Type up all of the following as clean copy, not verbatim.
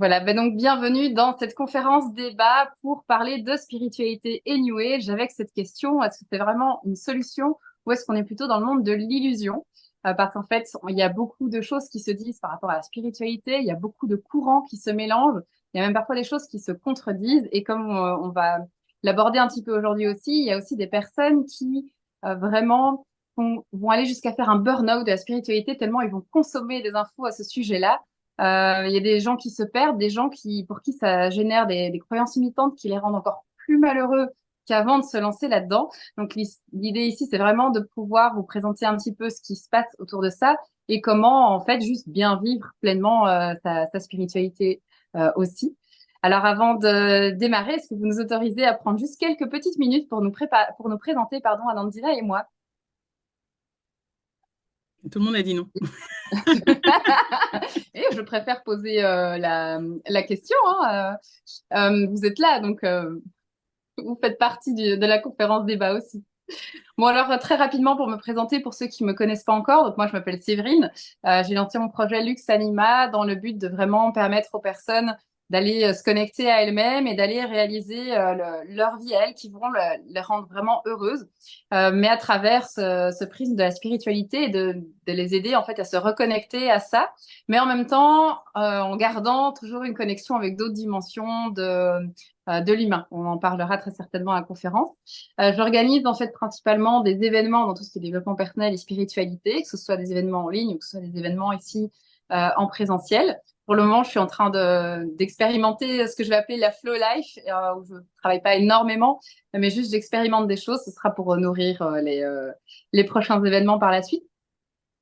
Voilà, ben donc bienvenue dans cette conférence débat pour parler de spiritualité et New Age avec cette question, est-ce que c'est vraiment une solution ou est-ce qu'on est plutôt dans le monde de l'illusion? Parce qu'en fait, il y a beaucoup de choses qui se disent par rapport à la spiritualité, il y a beaucoup de courants qui se mélangent, il y a même parfois des choses qui se contredisent et comme on va l'aborder un petit peu aujourd'hui aussi, il y a aussi des personnes qui vraiment vont aller jusqu'à faire un burn-out de la spiritualité tellement ils vont consommer des infos à ce sujet-là. Il y a des gens qui se perdent, des gens pour qui ça génère des croyances limitantes qui les rendent encore plus malheureux qu'avant de se lancer là-dedans. Donc l'idée ici, c'est vraiment de pouvoir vous présenter un petit peu ce qui se passe autour de ça et comment en fait juste bien vivre pleinement sa spiritualité aussi. Alors avant de démarrer, est-ce que vous nous autorisez à prendre juste quelques petites minutes pour pour nous présenter, pardon, Anandina et moi? Tout le monde a dit non. Et je préfère poser la question. Hein, vous êtes là, donc vous faites partie de la conférence débat aussi. Bon, alors très rapidement pour me présenter pour ceux qui me connaissent pas encore. Donc moi, je m'appelle Séverine. J'ai lancé mon projet Lux Anima dans le but de vraiment permettre aux personnes d'aller se connecter à elles-mêmes et d'aller réaliser leur vie à elles qui vont les rendre vraiment heureuses, mais à travers ce prisme de la spiritualité et de les aider en fait à se reconnecter à ça, mais en même temps en gardant toujours une connexion avec d'autres dimensions de l'humain. On en parlera très certainement à la conférence. J'organise en fait principalement des événements dans tout ce qui est développement personnel et spiritualité, que ce soit des événements en ligne ou que ce soit des événements ici en présentiel. Pour le moment, je suis en train d'expérimenter ce que je vais appeler la flow life, où je travaille pas énormément, mais juste j'expérimente des choses. Ce sera pour nourrir les prochains événements par la suite.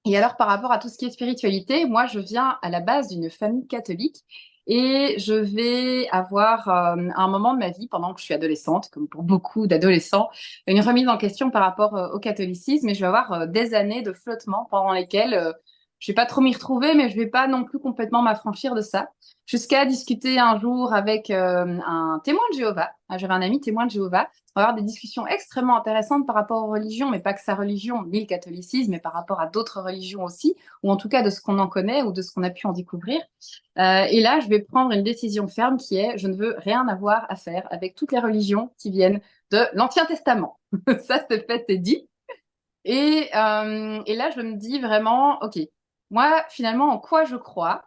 Et alors, par rapport à tout ce qui est spiritualité, moi, je viens à la base d'une famille catholique et je vais avoir, à un moment de ma vie, pendant que je suis adolescente, comme pour beaucoup d'adolescents, une remise en question par rapport au catholicisme et je vais avoir des années de flottement pendant lesquelles je vais pas trop m'y retrouver, mais je vais pas non plus complètement m'affranchir de ça. Jusqu'à discuter un jour avec un témoin de Jéhovah. J'avais un ami témoin de Jéhovah. On va avoir des discussions extrêmement intéressantes par rapport aux religions, mais pas que sa religion, ni le catholicisme, mais par rapport à d'autres religions aussi, ou en tout cas de ce qu'on en connaît ou de ce qu'on a pu en découvrir. Et là, je vais prendre une décision ferme qui est, je ne veux rien avoir à faire avec toutes les religions qui viennent de l'Ancien Testament. Ça, c'est fait, c'est dit. Et là, je me dis vraiment, OK, moi, finalement, en quoi je crois?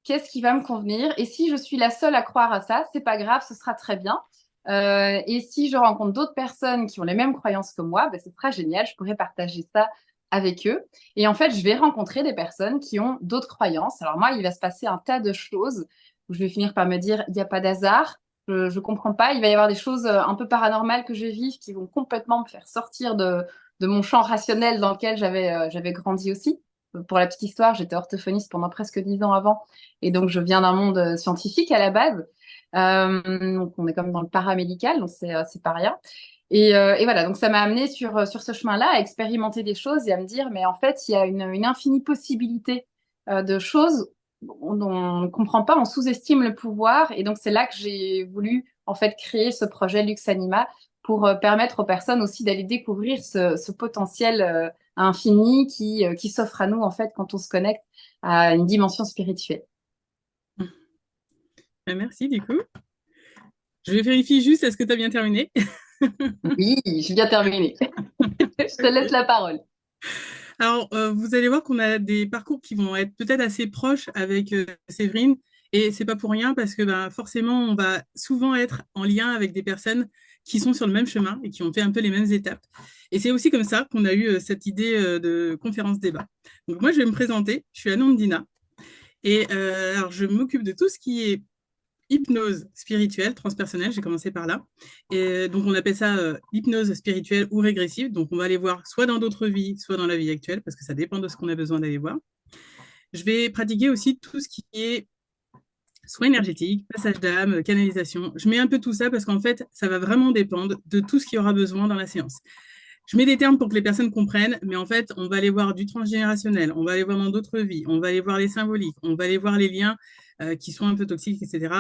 Qu'est-ce qui va me convenir? Et si je suis la seule à croire à ça, c'est pas grave, ce sera très bien. Et si je rencontre d'autres personnes qui ont les mêmes croyances que moi, ben, ce sera génial, je pourrais partager ça avec eux. Et en fait, je vais rencontrer des personnes qui ont d'autres croyances. Alors moi, il va se passer un tas de choses où je vais finir par me dire, il n'y a pas d'hasard, je comprends pas, il va y avoir des choses un peu paranormales que je vais vivre qui vont complètement me faire sortir de mon champ rationnel dans lequel j'avais grandi aussi. Pour la petite histoire, j'étais orthophoniste pendant presque 10 ans avant. Et donc, je viens d'un monde scientifique à la base. Donc, on est comme dans le paramédical, donc c'est pas rien. Et voilà, donc ça m'a amené sur ce chemin-là à expérimenter des choses et à me dire, mais en fait, il y a une infinie possibilité de choses dont on ne comprend pas, on sous-estime le pouvoir. Et donc, c'est là que j'ai voulu en fait créer ce projet Lux Anima pour permettre aux personnes aussi d'aller découvrir ce potentiel infini qui s'offre à nous en fait quand on se connecte à une dimension spirituelle. Merci, du coup. Je vérifie juste, est-ce que tu as bien terminé? Oui, je viens terminer. Je te laisse Ok. la parole. Alors, vous allez voir qu'on a des parcours qui vont être peut-être assez proches avec Séverine, et c'est pas pour rien parce que ben, forcément, on va souvent être en lien avec des personnes qui sont sur le même chemin et qui ont fait un peu les mêmes étapes. Et c'est aussi comme ça qu'on a eu cette idée de conférence débat. Donc moi, je vais me présenter. Je suis Anandina et alors je m'occupe de tout ce qui est hypnose spirituelle, transpersonnelle, j'ai commencé par là. Et donc, on appelle ça hypnose spirituelle ou régressive. Donc, on va aller voir soit dans d'autres vies, soit dans la vie actuelle, parce que ça dépend de ce qu'on a besoin d'aller voir. Je vais pratiquer aussi tout ce qui est soins énergétiques, passage d'âme, canalisation. Je mets un peu tout ça parce qu'en fait, ça va vraiment dépendre de tout ce qu'il y aura besoin dans la séance. Je mets des termes pour que les personnes comprennent, mais en fait, on va aller voir du transgénérationnel, on va aller voir dans d'autres vies, on va aller voir les symboliques, on va aller voir les liens qui sont un peu toxiques, etc.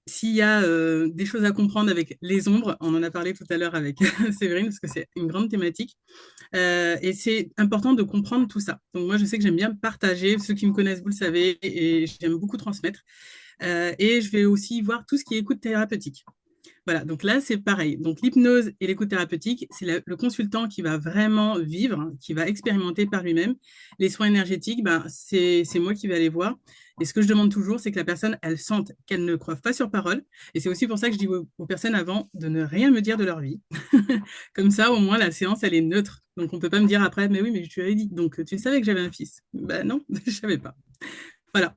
S'il y a des choses à comprendre avec les ombres, on en a parlé tout à l'heure avec Séverine, parce que c'est une grande thématique, et c'est important de comprendre tout ça. Donc moi, je sais que j'aime bien partager, ceux qui me connaissent, vous le savez, et j'aime beaucoup transmettre. Et je vais aussi voir tout ce qui est écoute thérapeutique. Voilà, donc là, c'est pareil. Donc l'hypnose et l'écoute thérapeutique, c'est le consultant qui va vraiment vivre, hein, qui va expérimenter par lui-même. Les soins énergétiques, ben, c'est moi qui vais aller voir. Et ce que je demande toujours, c'est que la personne, elle sente qu'elle ne croit pas sur parole. Et c'est aussi pour ça que je dis aux personnes avant de ne rien me dire de leur vie. Comme ça, au moins, la séance, elle est neutre. Donc on ne peut pas me dire après, mais oui, mais je te l'avais dit. Donc tu savais que j'avais un fils. Ben non, je ne savais pas. Voilà.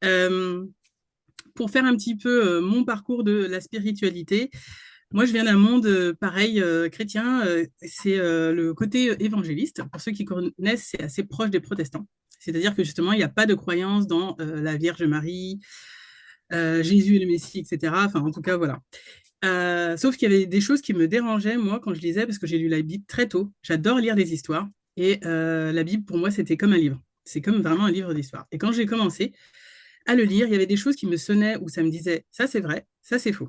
Euh, pour faire un petit peu mon parcours de la spiritualité, moi, je viens d'un monde pareil, chrétien. C'est le côté évangéliste. Pour ceux qui connaissent, c'est assez proche des protestants. C'est-à-dire que justement, il n'y a pas de croyance dans la Vierge Marie, Jésus et le Messie, etc. Enfin, en tout cas, voilà. Sauf qu'il y avait des choses qui me dérangeaient, moi, quand je lisais, parce que j'ai lu la Bible très tôt. J'adore lire des histoires. Et la Bible, pour moi, c'était comme un livre. C'est comme vraiment un livre d'histoire. Et quand j'ai commencé à le lire, il y avait des choses qui me sonnaient où ça me disait, ça c'est vrai, ça c'est faux.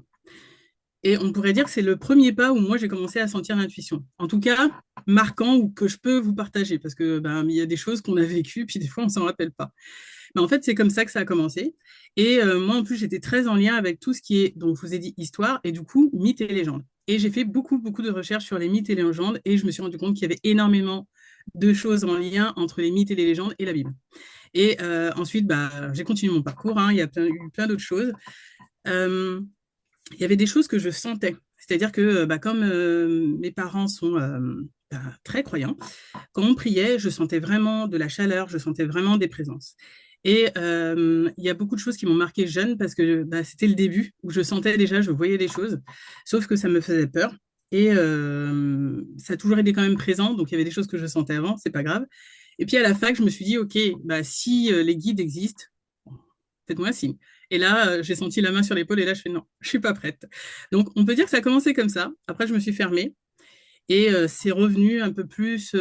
Et on pourrait dire que c'est le premier pas où moi j'ai commencé à sentir l'intuition. En tout cas, marquant ou que je peux vous partager parce que ben, il y a des choses qu'on a vécues puis des fois on s'en rappelle pas. Mais en fait, c'est comme ça que ça a commencé. Et moi en plus, j'étais très en lien avec tout ce qui est, donc je vous ai dit histoire et du coup mythes et légendes. Et j'ai fait beaucoup de recherches sur les mythes et les légendes et je me suis rendu compte qu'il y avait énormément de choses en lien entre les mythes et les légendes et la Bible. Et ensuite, bah, j'ai continué mon parcours, hein, il y a eu plein d'autres choses. Euh, il y avait des choses que je sentais. C'est-à-dire que bah, comme mes parents sont bah, très croyants, quand on priait, je sentais vraiment de la chaleur, je sentais vraiment des présences. Et il y a beaucoup de choses qui m'ont marqué jeune parce que bah, c'était le début où je sentais déjà, je voyais des choses, sauf que ça me faisait peur. Et ça a toujours été quand même présent, donc il y avait des choses que je sentais avant, c'est pas grave. Et puis à la fac, je me suis dit, ok, bah, si les guides existent, faites-moi un signe. Et là, j'ai senti la main sur l'épaule et là, je fais non, je suis pas prête. Donc, on peut dire que ça a commencé comme ça. Après, je me suis fermée et c'est revenu un peu plus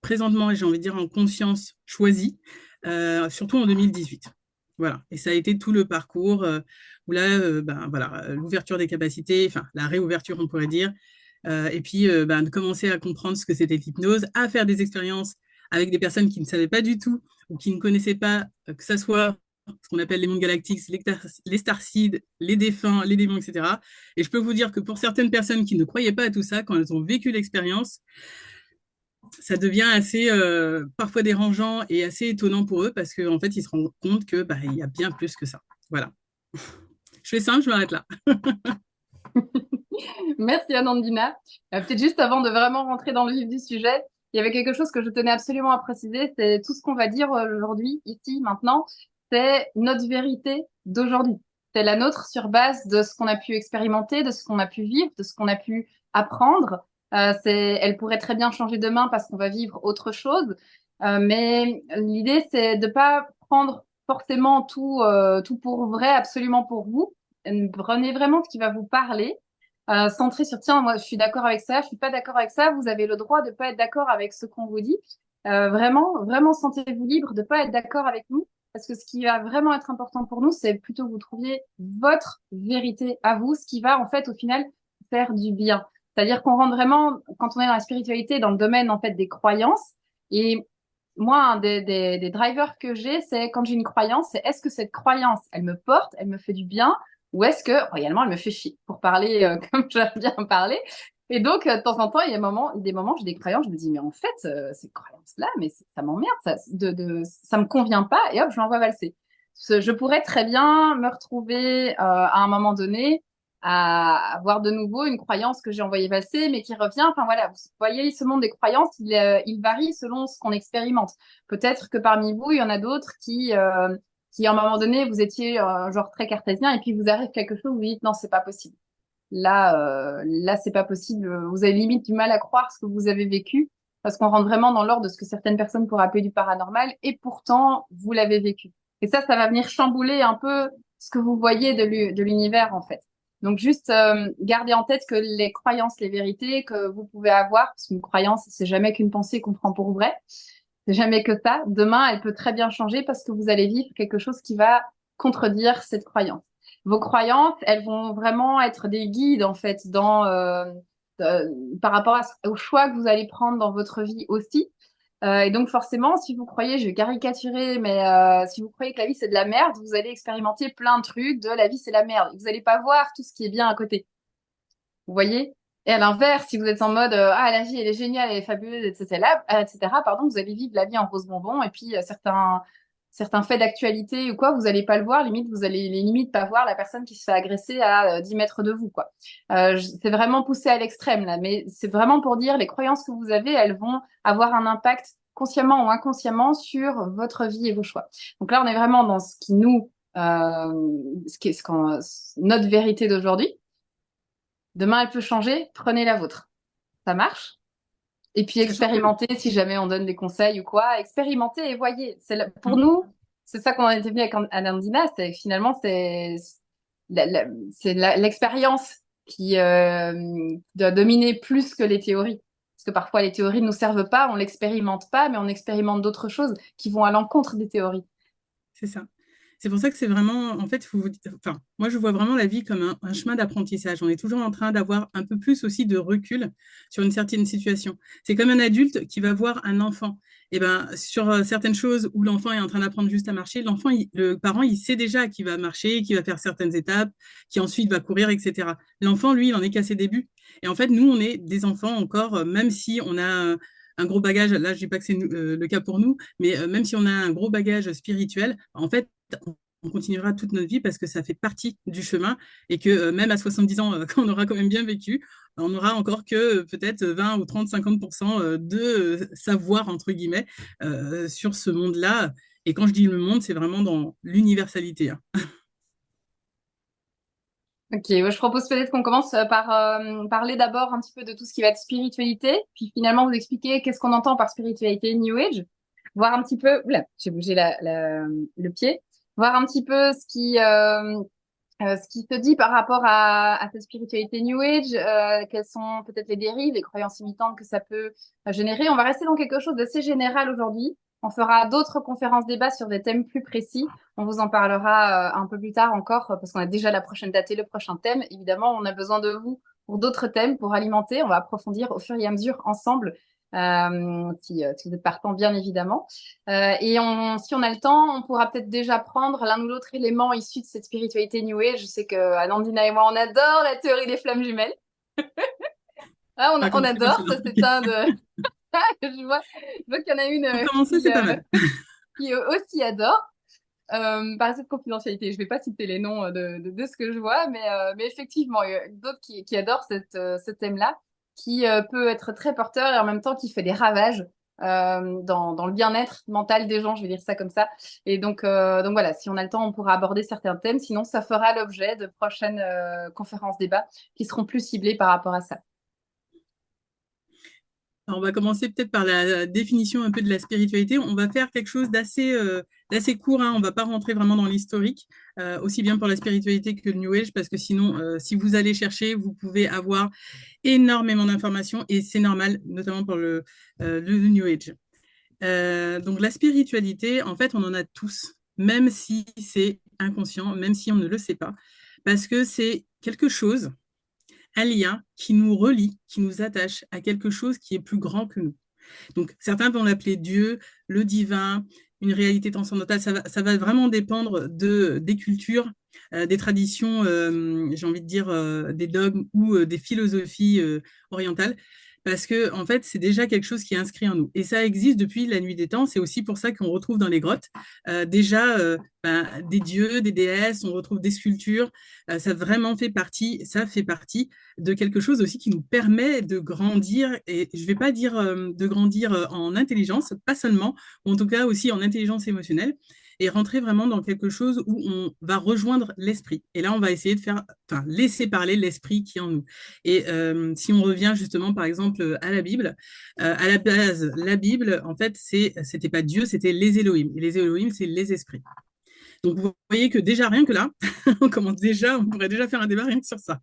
présentement, et j'ai envie de dire en conscience choisie, surtout en 2018. Voilà. Et ça a été tout le parcours où là, ben, voilà, l'ouverture des capacités, enfin, la réouverture, on pourrait dire. Et puis, ben, de commencer à comprendre ce que c'était l'hypnose, à faire des expériences avec des personnes qui ne savaient pas du tout ou qui ne connaissaient pas, que ça soit ce qu'on appelle les mondes galactiques, les starseeds, les défunts, les démons, etc. Et je peux vous dire que pour certaines personnes qui ne croyaient pas à tout ça, quand elles ont vécu l'expérience, ça devient assez parfois dérangeant et assez étonnant pour eux parce qu'en fait, ils se rendent compte que bah, il y a bien plus que ça. Voilà. Je fais simple, je m'arrête là. Merci Anandina. Peut-être juste avant de vraiment rentrer dans le vif du sujet, il y avait quelque chose que je tenais absolument à préciser, c'est tout ce qu'on va dire aujourd'hui, ici, maintenant, c'est notre vérité d'aujourd'hui. C'est la nôtre sur base de ce qu'on a pu expérimenter, de ce qu'on a pu vivre, de ce qu'on a pu apprendre. Elle pourrait très bien changer demain parce qu'on va vivre autre chose. Mais l'idée, c'est de pas prendre forcément tout pour vrai, absolument pour vous. Prenez vraiment ce qui va vous parler centré sur tiens, moi je suis d'accord avec ça, je suis pas d'accord avec ça, vous avez le droit de pas être d'accord avec ce qu'on vous dit. Vraiment sentez-vous libre de pas être d'accord avec nous parce que ce qui va vraiment être important pour nous, c'est plutôt que vous trouviez votre vérité à vous, ce qui va en fait au final faire du bien. C'est-à-dire qu'on rentre vraiment, quand on est dans la spiritualité, dans le domaine en fait des croyances. Et moi, un des drivers que j'ai, c'est quand j'ai une croyance, c'est est-ce que cette croyance, elle me porte, elle me fait du bien, ou est-ce que réellement elle me fait chier, pour parler comme j'aime bien parler. Et donc, de temps en temps, il y a des moments, j'ai des croyances, je me dis, mais en fait, cette croyance-là, mais ça m'emmerde, ça me convient pas, et hop, je l'envoie valser. Je pourrais très bien me retrouver à un moment donné à avoir de nouveau une croyance que j'ai envoyée valser, mais qui revient. Enfin voilà, vous voyez, ce monde des croyances, il varie selon ce qu'on expérimente. Peut-être que parmi vous, il y en a d'autres qui à un moment donné, vous étiez genre très cartésien et puis vous arrive quelque chose, vous vous dites non, c'est pas possible. Là, c'est pas possible. Vous avez limite du mal à croire ce que vous avez vécu parce qu'on rentre vraiment dans l'ordre de ce que certaines personnes pourraient appeler du paranormal et pourtant, vous l'avez vécu. Et ça va venir chambouler un peu ce que vous voyez de l'univers, en fait. Donc, juste gardez en tête que les croyances, les vérités que vous pouvez avoir, parce qu'une croyance, c'est jamais qu'une pensée qu'on prend pour vrai. C'est jamais que ça. Demain, elle peut très bien changer parce que vous allez vivre quelque chose qui va contredire cette croyance. Vos croyances, elles vont vraiment être des guides en fait par rapport au choix que vous allez prendre dans votre vie aussi. Et donc forcément, si vous croyez, je vais caricaturer, mais si vous croyez que la vie c'est de la merde, vous allez expérimenter plein de trucs de la vie c'est la merde. Vous n'allez pas voir tout ce qui est bien à côté. Vous voyez? Et à l'inverse, si vous êtes en mode ah la vie elle est géniale, elle est fabuleuse, etc. Pardon, vous allez vivre la vie en rose bonbon et puis certains faits d'actualité ou quoi, vous allez pas le voir. Limite, vous allez les limites pas voir la personne qui se fait agresser à 10 mètres de vous, quoi. C'est vraiment poussé à l'extrême là, mais c'est vraiment pour dire les croyances que vous avez, elles vont avoir un impact consciemment ou inconsciemment sur votre vie et vos choix. Donc là, on est vraiment dans ce qui nous, notre vérité d'aujourd'hui. Demain, elle peut changer, prenez la vôtre. Ça marche? Et puis Sachant que expérimentez si jamais on donne des conseils ou quoi. Expérimentez et voyez. Pour nous, c'est ça qu'on en était venu avec Anandina, c'est finalement l'expérience qui doit dominer plus que les théories. Parce que parfois les théories ne nous servent pas, on l'expérimente pas, mais on expérimente d'autres choses qui vont à l'encontre des théories. c'est ça. C'est pour ça que c'est vraiment, en fait, enfin, moi je vois vraiment la vie comme un chemin d'apprentissage. On est toujours en train d'avoir un peu plus aussi de recul sur une certaine situation. C'est comme un adulte qui va voir un enfant. Et ben, sur certaines choses où l'enfant est en train d'apprendre juste à marcher, le parent, il sait déjà qu'il va marcher, qu'il va faire certaines étapes, qui ensuite va courir, etc. L'enfant, lui, il en est qu'à ses débuts. Et en fait, nous, on est des enfants encore, même si on a un gros bagage, là, je dis pas que c'est le cas pour nous, mais même si on a un gros bagage spirituel, en fait, on continuera toute notre vie parce que ça fait partie du chemin et que même à 70 ans, quand on aura quand même bien vécu, on n'aura encore que peut-être 20 ou 30, 50% de savoir, entre guillemets, sur ce monde-là. Et quand je dis le monde, c'est vraiment dans l'universalité. Hein. Ok, ouais, je propose peut-être qu'on commence par parler d'abord un petit peu de tout ce qui va être spiritualité, puis finalement vous expliquer qu'est-ce qu'on entend par spiritualité New Age, voir un petit peu, oula, j'ai bougé le pied, voir un petit peu ce qui se dit par rapport à cette spiritualité New Age, quelles sont peut-être les dérives, les croyances limitantes que ça peut générer. On va rester dans quelque chose d'assez général aujourd'hui. On fera d'autres conférences débats sur des thèmes plus précis. On vous en parlera un peu plus tard encore parce qu'on a déjà la prochaine date et le prochain thème. Évidemment, on a besoin de vous pour d'autres thèmes, pour alimenter. On va approfondir au fur et à mesure ensemble, si vous êtes partant, bien évidemment. Si on a le temps, on pourra peut-être déjà prendre l'un ou l'autre élément issu de cette spiritualité New Age. Je sais que Anandina et moi, on adore la théorie des flammes jumelles. Ah, Pas on commencer par adore, ça celui-là. c'est un de... je vois qu'il y en a une Pour commencer, c'est pas mal. qui aussi adore. Par cette confidentialité, je vais pas citer les noms de ce que je vois, mais effectivement, il y a d'autres qui adorent ce thème-là, qui peut être très porteur et en même temps qui fait des ravages dans le bien-être mental des gens, je vais dire ça comme ça. Et donc voilà, si on a le temps, on pourra aborder certains thèmes. Sinon, ça fera l'objet de prochaines conférences débats qui seront plus ciblées par rapport à ça. Alors, on va commencer peut-être par la définition un peu de la spiritualité. On va faire quelque chose d'assez court. Hein. On ne va pas rentrer vraiment dans l'historique, aussi bien pour la spiritualité que le New Age, parce que sinon, si vous allez chercher, vous pouvez avoir énormément d'informations et c'est normal, notamment pour le New Age. Donc la spiritualité, en fait, on en a tous, même si c'est inconscient, même si on ne le sait pas, parce que c'est quelque chose, un lien qui nous relie, qui nous attache à quelque chose qui est plus grand que nous. Donc certains vont l'appeler Dieu, le divin, une réalité transcendantale. Ça va vraiment dépendre des cultures, des traditions, j'ai envie de dire des dogmes ou des philosophies orientales. Parce que, en fait, c'est déjà quelque chose qui est inscrit en nous. Et ça existe depuis la nuit des temps. C'est aussi pour ça qu'on retrouve dans les grottes déjà des dieux, des déesses, on retrouve des sculptures. Ça fait partie de quelque chose aussi qui nous permet de grandir, et je ne vais pas dire de grandir en intelligence, pas seulement, ou en tout cas aussi en intelligence émotionnelle, et rentrer vraiment dans quelque chose où on va rejoindre l'esprit. Et là, on va essayer de laisser parler l'esprit qui est en nous. Et si on revient justement, par exemple, à la Bible, à la base, la Bible, en fait, c'était pas Dieu, c'était les Elohim. Et les Elohim, c'est les esprits. Donc, vous voyez que déjà, rien que là, on pourrait déjà faire un débat rien que sur ça.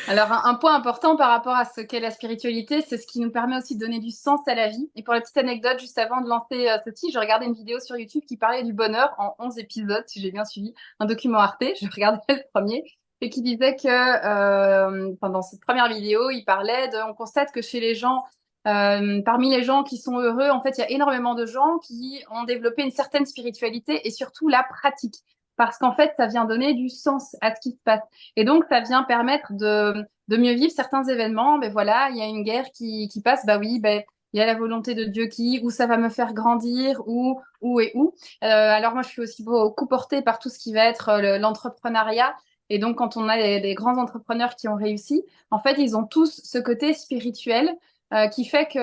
Alors, un point important par rapport à ce qu'est la spiritualité, c'est ce qui nous permet aussi de donner du sens à la vie. Et pour la petite anecdote, juste avant de lancer ceci, je regardais une vidéo sur YouTube qui parlait du bonheur en 11 épisodes, si j'ai bien suivi, un document Arte, je regardais le premier, et qui disait que pendant cette première vidéo, il parlait on constate que chez les gens Parmi les gens qui sont heureux, en fait, il y a énormément de gens qui ont développé une certaine spiritualité et surtout la pratique. Parce qu'en fait, ça vient donner du sens à ce qui se passe. Et donc, ça vient permettre de mieux vivre certains événements. Ben voilà, il y a une guerre qui passe, bah oui, ben il y a la volonté de Dieu qui, ou ça va me faire grandir, ou et où. Alors moi, je suis aussi beaucoup portée par tout ce qui va être l'entrepreneuriat. Et donc, quand on a des grands entrepreneurs qui ont réussi, en fait, ils ont tous ce côté spirituel qui fait que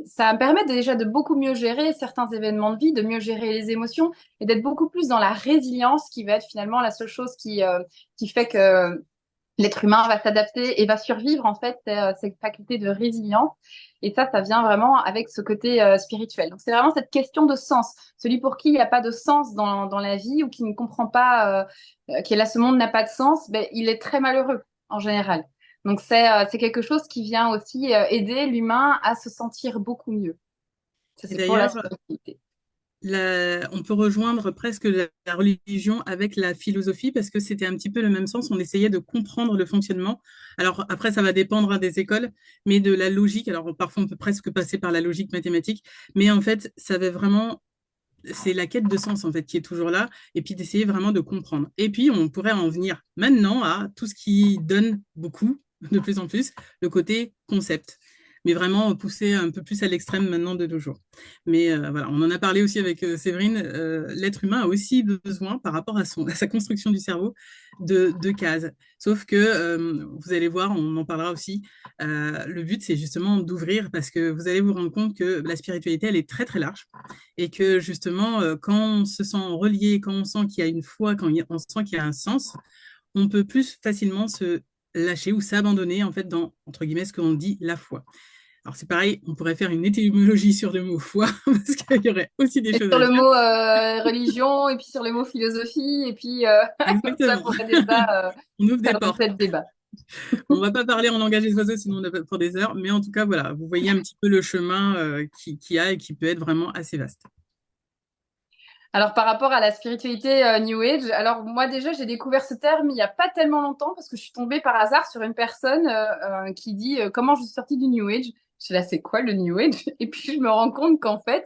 ça me permet déjà de beaucoup mieux gérer certains événements de vie, de mieux gérer les émotions et d'être beaucoup plus dans la résilience qui va être finalement la seule chose qui fait que l'être humain va s'adapter et va survivre, en fait, cette faculté de résilience. Et ça vient vraiment avec ce côté spirituel. Donc, c'est vraiment cette question de sens. Celui pour qui il n'y a pas de sens dans la vie ou qui ne comprend pas, qui est là, ce monde n'a pas de sens, ben, il est très malheureux en général. Donc, c'est quelque chose qui vient aussi aider l'humain à se sentir beaucoup mieux. Ça, Et c'est pour la d'ailleurs, spiritualité. on peut rejoindre presque la religion avec la philosophie parce que c'était un petit peu le même sens. On essayait de comprendre le fonctionnement. Alors après, ça va dépendre hein, des écoles, mais de la logique. Alors parfois, on peut presque passer par la logique mathématique, mais en fait, ça va vraiment, c'est la quête de sens en fait qui est toujours là, et puis d'essayer vraiment de comprendre. Et puis, on pourrait en venir maintenant à tout ce qui donne beaucoup, de plus en plus, le côté concept, mais vraiment poussé un peu plus à l'extrême maintenant de nos jours. Mais voilà, on en a parlé aussi avec Séverine, l'être humain a aussi besoin, par rapport à sa construction du cerveau, de cases. Sauf que, vous allez voir, on en parlera aussi, le but, c'est justement d'ouvrir, parce que vous allez vous rendre compte que la spiritualité, elle est très, très large, et que justement, quand on se sent relié, quand on sent qu'il y a une foi, on sent qu'il y a un sens, on peut plus facilement se lâcher ou s'abandonner, en fait, dans, entre guillemets, ce qu'on dit, la foi. Alors c'est pareil, on pourrait faire une étymologie sur le mot foi, parce qu'il y aurait aussi des Et choses sur à le dire. mot religion, et puis sur le mot philosophie, et puis ça Exactement. pourrait déjà On ouvre des faire portes. l'objet de débat. On va pas parler en langage des oiseaux, sinon on a pour des heures. Mais en tout cas, voilà, vous voyez un petit peu le chemin qui a et qui peut être vraiment assez vaste. Alors, par rapport à la spiritualité New Age, alors moi déjà, j'ai découvert ce terme il n'y a pas tellement longtemps parce que je suis tombée par hasard sur une personne qui dit comment je suis sortie du New Age. Je suis là, c'est quoi le New Age? Et puis je me rends compte qu'en fait,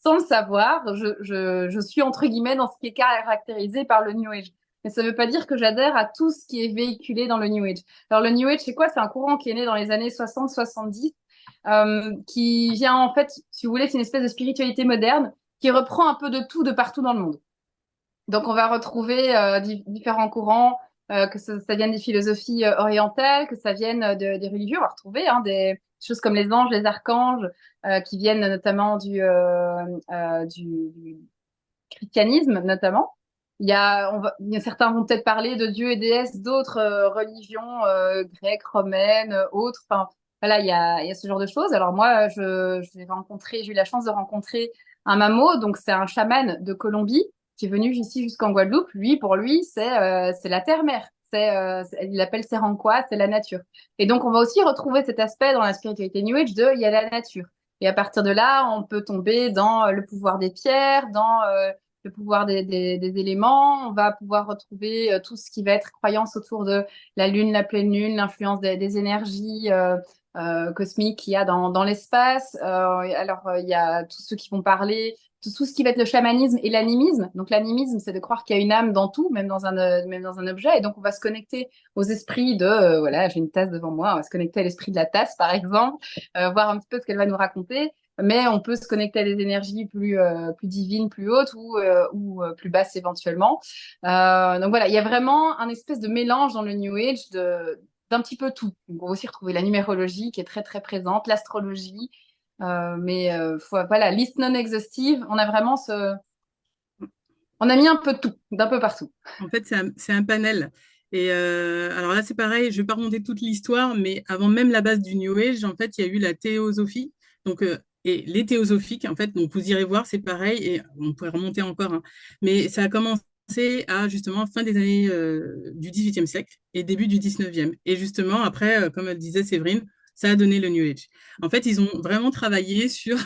sans le savoir, je suis entre guillemets dans ce qui est caractérisé par le New Age. Mais ça ne veut pas dire que j'adhère à tout ce qui est véhiculé dans le New Age. Alors le New Age, c'est quoi? C'est un courant qui est né dans les années 60-70, qui vient en fait, si vous voulez, c'est une espèce de spiritualité moderne qui reprend un peu de tout de partout dans le monde. Donc, on va retrouver différents courants, que ça vienne des philosophies orientales, que ça vienne des religions. On va retrouver hein, des choses comme les anges, les archanges, qui viennent notamment du christianisme, notamment. Certains vont peut-être parler de dieux et déesses d'autres religions grecques, romaines, autres. Enfin, voilà, il y a ce genre de choses. Alors moi, j'ai eu la chance de rencontrer un mamo, donc c'est un chaman de Colombie qui est venu ici jusqu'en Guadeloupe. Lui, pour lui, c'est la terre-mère. Il l'appelle Seranqua, c'est la nature. Et donc, on va aussi retrouver cet aspect dans la spiritualité New Age de il y a la nature. Et à partir de là, on peut tomber dans le pouvoir des pierres, dans le pouvoir des éléments. On va pouvoir retrouver tout ce qui va être croyance autour de la lune, la pleine lune, l'influence des énergies cosmiques qu'il y a dans l'espace. Il y a tous ceux qui vont parler tout ce qui va être le chamanisme et l'animisme. Donc l'animisme, c'est de croire qu'il y a une âme dans tout, même dans un objet. Et donc on va se connecter aux esprits de, voilà, j'ai une tasse devant moi, on va se connecter à l'esprit de la tasse, par exemple, voir un petit peu ce qu'elle va nous raconter. Mais on peut se connecter à des énergies plus divines, plus hautes ou plus basses éventuellement. Donc voilà, il y a vraiment un espèce de mélange dans le New Age d'un petit peu tout. Donc, on va aussi retrouver la numérologie qui est très très présente, l'astrologie, voilà, liste non exhaustive. On a mis un peu de tout, d'un peu partout. En fait, c'est un panel. Et alors là, c'est pareil, je ne vais pas remonter toute l'histoire, mais avant même la base du New Age, en fait, il y a eu la théosophie. Donc, et les théosophiques, en fait, donc vous irez voir, c'est pareil, et on pourrait remonter encore, hein. Mais ça a commencé à justement fin des années du XVIIIe siècle et début du XIXe. Et justement, après, comme elle disait Séverine, ça a donné le New Age. En fait, ils ont vraiment travaillé sur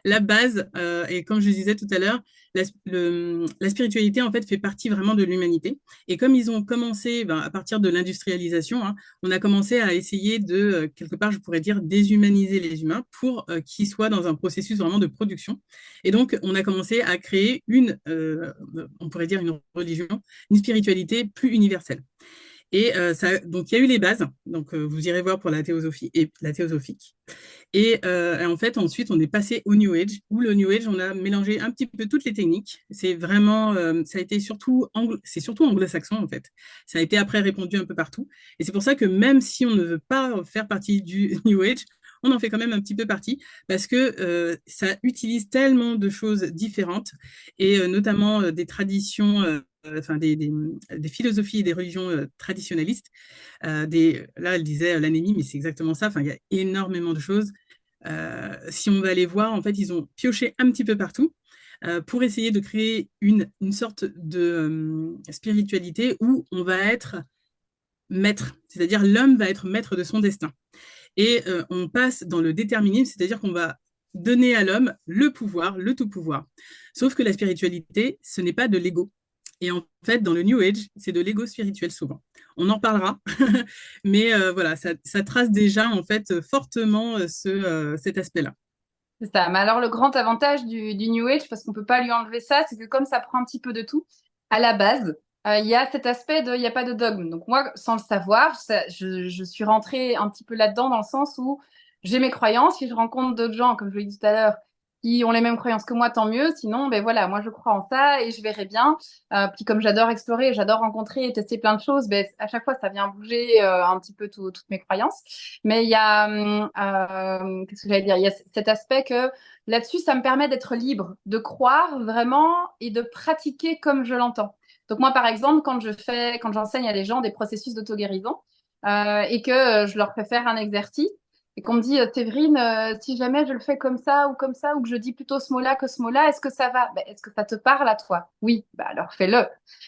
la base, et comme je disais tout à l'heure, la spiritualité, en fait, fait partie vraiment de l'humanité. Et comme ils ont commencé, à partir de l'industrialisation, hein, on a commencé à essayer de, quelque part, je pourrais dire, déshumaniser les humains pour qu'ils soient dans un processus vraiment de production. Et donc, on a commencé à créer on pourrait dire une religion, une spiritualité plus universelle. Et donc, il y a eu les bases. Donc, vous irez voir pour la théosophie et la théosophique. Et en fait, ensuite, on est passé au New Age, où le New Age, on a mélangé un petit peu toutes les techniques. C'est vraiment, ça a été c'est surtout anglo-saxon, en fait. Ça a été après répandu un peu partout. Et c'est pour ça que même si on ne veut pas faire partie du New Age, on en fait quand même un petit peu partie parce que ça utilise tellement de choses différentes et notamment des traditions, enfin des philosophies et des religions traditionnalistes. Là, elle disait l'anémie, mais c'est exactement ça. Enfin, il y a énormément de choses. Si on va aller voir, en fait, ils ont pioché un petit peu partout pour essayer de créer une sorte de spiritualité où on va être maître, c'est-à-dire l'homme va être maître de son destin. Et on passe dans le déterminisme, c'est-à-dire qu'on va donner à l'homme le pouvoir, le tout pouvoir. Sauf que la spiritualité, ce n'est pas de l'ego. Et en fait, dans le New Age, c'est de l'ego spirituel souvent. On en parlera, mais voilà, ça trace déjà en fait fortement cet aspect-là. C'est ça. Mais alors, le grand avantage du New Age, parce qu'on peut pas lui enlever ça, c'est que comme ça prend un petit peu de tout, à la base, il y a cet aspect de, il n'y a pas de dogme. Donc moi, sans le savoir, je suis rentrée un petit peu là-dedans dans le sens où j'ai mes croyances. Si je rencontre d'autres gens, comme je l'ai dit tout à l'heure, qui ont les mêmes croyances que moi, tant mieux. Sinon, ben voilà, moi je crois en ça et je verrai bien. Puis comme j'adore explorer, j'adore rencontrer et tester plein de choses, ben à chaque fois ça vient bouger un petit peu toutes mes croyances. Mais il y a, qu'est-ce que j'allais dire? Il y a cet aspect que là-dessus, ça me permet d'être libre, de croire vraiment et de pratiquer comme je l'entends. Donc moi, par exemple, quand j'enseigne à des gens des processus d'auto-guérison et que je leur fais faire un exercice et qu'on me dit, Séverine, si jamais je le fais comme ça, ou que je dis plutôt ce mot-là que ce mot-là, est-ce que ça va? Ben, est-ce que ça te parle à toi? Oui, bah alors fais-le.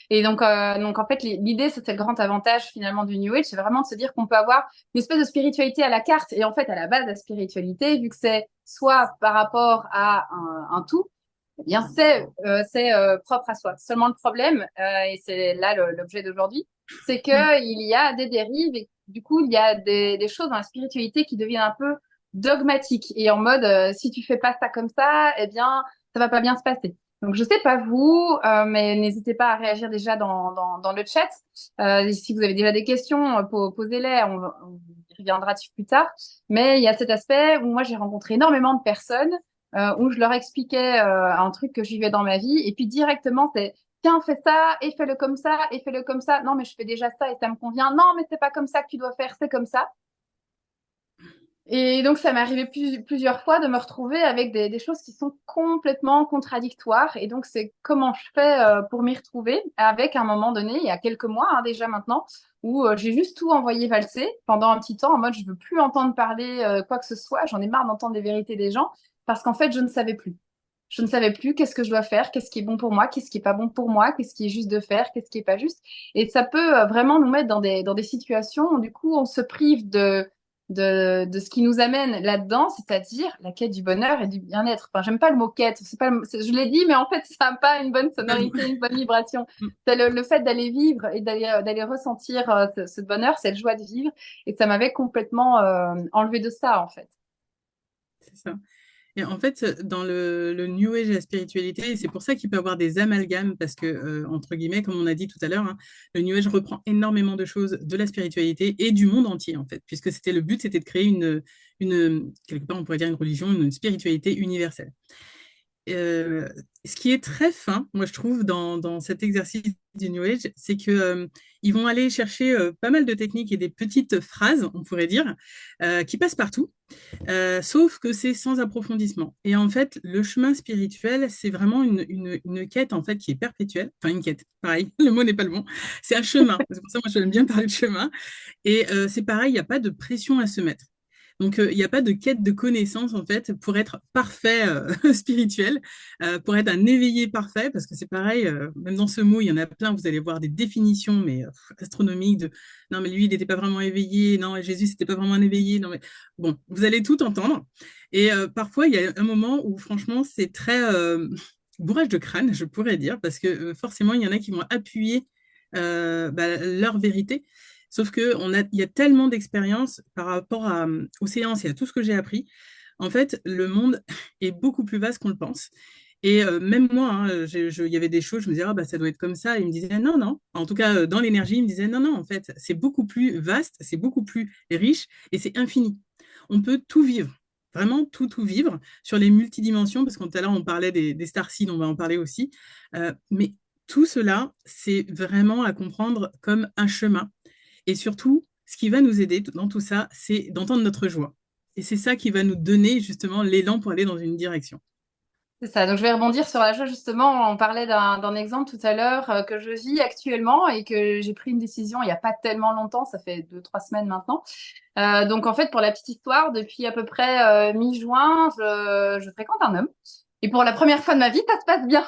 Et donc en fait, l'idée, c'est le grand avantage finalement du New Age, c'est vraiment de se dire qu'on peut avoir une espèce de spiritualité à la carte. Et en fait, à la base, la spiritualité, vu que c'est soit par rapport à un tout, eh bien, c'est propre à soi. Seulement le problème, et c'est là l'objet d'aujourd'hui, c'est que il y a des dérives et du coup, il y a des choses dans la spiritualité qui deviennent un peu dogmatiques et en mode, si tu fais pas ça comme ça, eh bien, ça va pas bien se passer. Donc, je sais pas vous, mais n'hésitez pas à réagir déjà dans le chat. Si vous avez déjà des questions, posez-les, on y reviendra dessus plus tard. Mais il y a cet aspect où moi, j'ai rencontré énormément de personnes où je leur expliquais un truc que je vivais dans ma vie et puis directement, c'est tiens, fais ça et fais-le comme ça et fais-le comme ça. Non, mais je fais déjà ça et ça me convient. Non, mais c'est pas comme ça que tu dois faire, c'est comme ça. Et donc, ça m'est arrivé plusieurs fois de me retrouver avec des choses qui sont complètement contradictoires. Et donc, c'est comment je fais pour m'y retrouver avec un moment donné, il y a quelques mois hein, déjà maintenant, où j'ai juste tout envoyé valser pendant un petit temps en mode je veux plus entendre parler quoi que ce soit. J'en ai marre d'entendre les vérités des gens parce qu'en fait, je ne savais plus. Je ne savais plus qu'est-ce que je dois faire, qu'est-ce qui est bon pour moi, qu'est-ce qui est pas bon pour moi, qu'est-ce qui est juste de faire, qu'est-ce qui est pas juste. Et ça peut vraiment nous mettre dans des situations où du coup on se prive de ce qui nous amène là-dedans, c'est-à-dire la quête du bonheur et du bien-être. Enfin, j'aime pas le mot quête, c'est pas je l'ai dit, mais en fait ça n'a pas une bonne sonorité, une bonne vibration. C'est le fait d'aller vivre et d'aller ressentir ce bonheur, cette joie de vivre. Et ça m'avait complètement enlevé de ça en fait. C'est ça. Et en fait, dans le New Age et la spiritualité, c'est pour ça qu'il peut y avoir des amalgames, parce que, entre guillemets, comme on a dit tout à l'heure, hein, le New Age reprend énormément de choses de la spiritualité et du monde entier, en fait, puisque le but, c'était de créer quelque part, on pourrait dire une religion, une spiritualité universelle. Ce qui est très fin, moi je trouve, dans cet exercice du New Age, c'est que ils vont aller chercher pas mal de techniques et des petites phrases, on pourrait dire, qui passent partout, sauf que c'est sans approfondissement. Et en fait, le chemin spirituel, c'est vraiment une quête en fait qui est perpétuelle. Enfin, une quête, pareil, le mot n'est pas le bon. C'est un chemin. C'est pour ça que moi j'aime bien parler de chemin. Et c'est pareil, il n'y a pas de pression à se mettre. Donc, il n'y a pas de quête de connaissance, en fait, pour être parfait spirituel, pour être un éveillé parfait, parce que c'est pareil, même dans ce mot, il y en a plein, vous allez voir des définitions, mais astronomiques, de non, mais lui, il n'était pas vraiment éveillé, non, Jésus, c'était pas vraiment un éveillé, non, mais bon, vous allez tout entendre. Et parfois, il y a un moment où, franchement, c'est très. bourrage de crâne, je pourrais dire, parce que forcément, il y en a qui vont appuyer leur vérité. Sauf il y a tellement d'expériences par rapport aux séances et à tout ce que j'ai appris. En fait, le monde est beaucoup plus vaste qu'on le pense. Et même moi, hein, il y avait des choses, je me disais, ah, bah, ça doit être comme ça. Et il me disait, non, non. En tout cas, dans l'énergie, il me disait, non, non, en fait, c'est beaucoup plus vaste, c'est beaucoup plus riche et c'est infini. On peut tout vivre, vraiment tout, tout vivre sur les multidimensions, parce que tout à l'heure, on parlait des starseeds, on va en parler aussi. Mais tout cela, c'est vraiment à comprendre comme un chemin. Et surtout, ce qui va nous aider dans tout ça, c'est d'entendre notre joie. Et c'est ça qui va nous donner justement l'élan pour aller dans une direction. C'est ça. Donc, je vais rebondir sur la chose, justement. On parlait d'un exemple tout à l'heure que je vis actuellement et que j'ai pris une décision il n'y a pas tellement longtemps. Ça fait 2, 3 semaines maintenant. Donc, en fait, pour la petite histoire, depuis à peu près mi-juin, je fréquente un homme. Et pour la première fois de ma vie, ça se passe bien.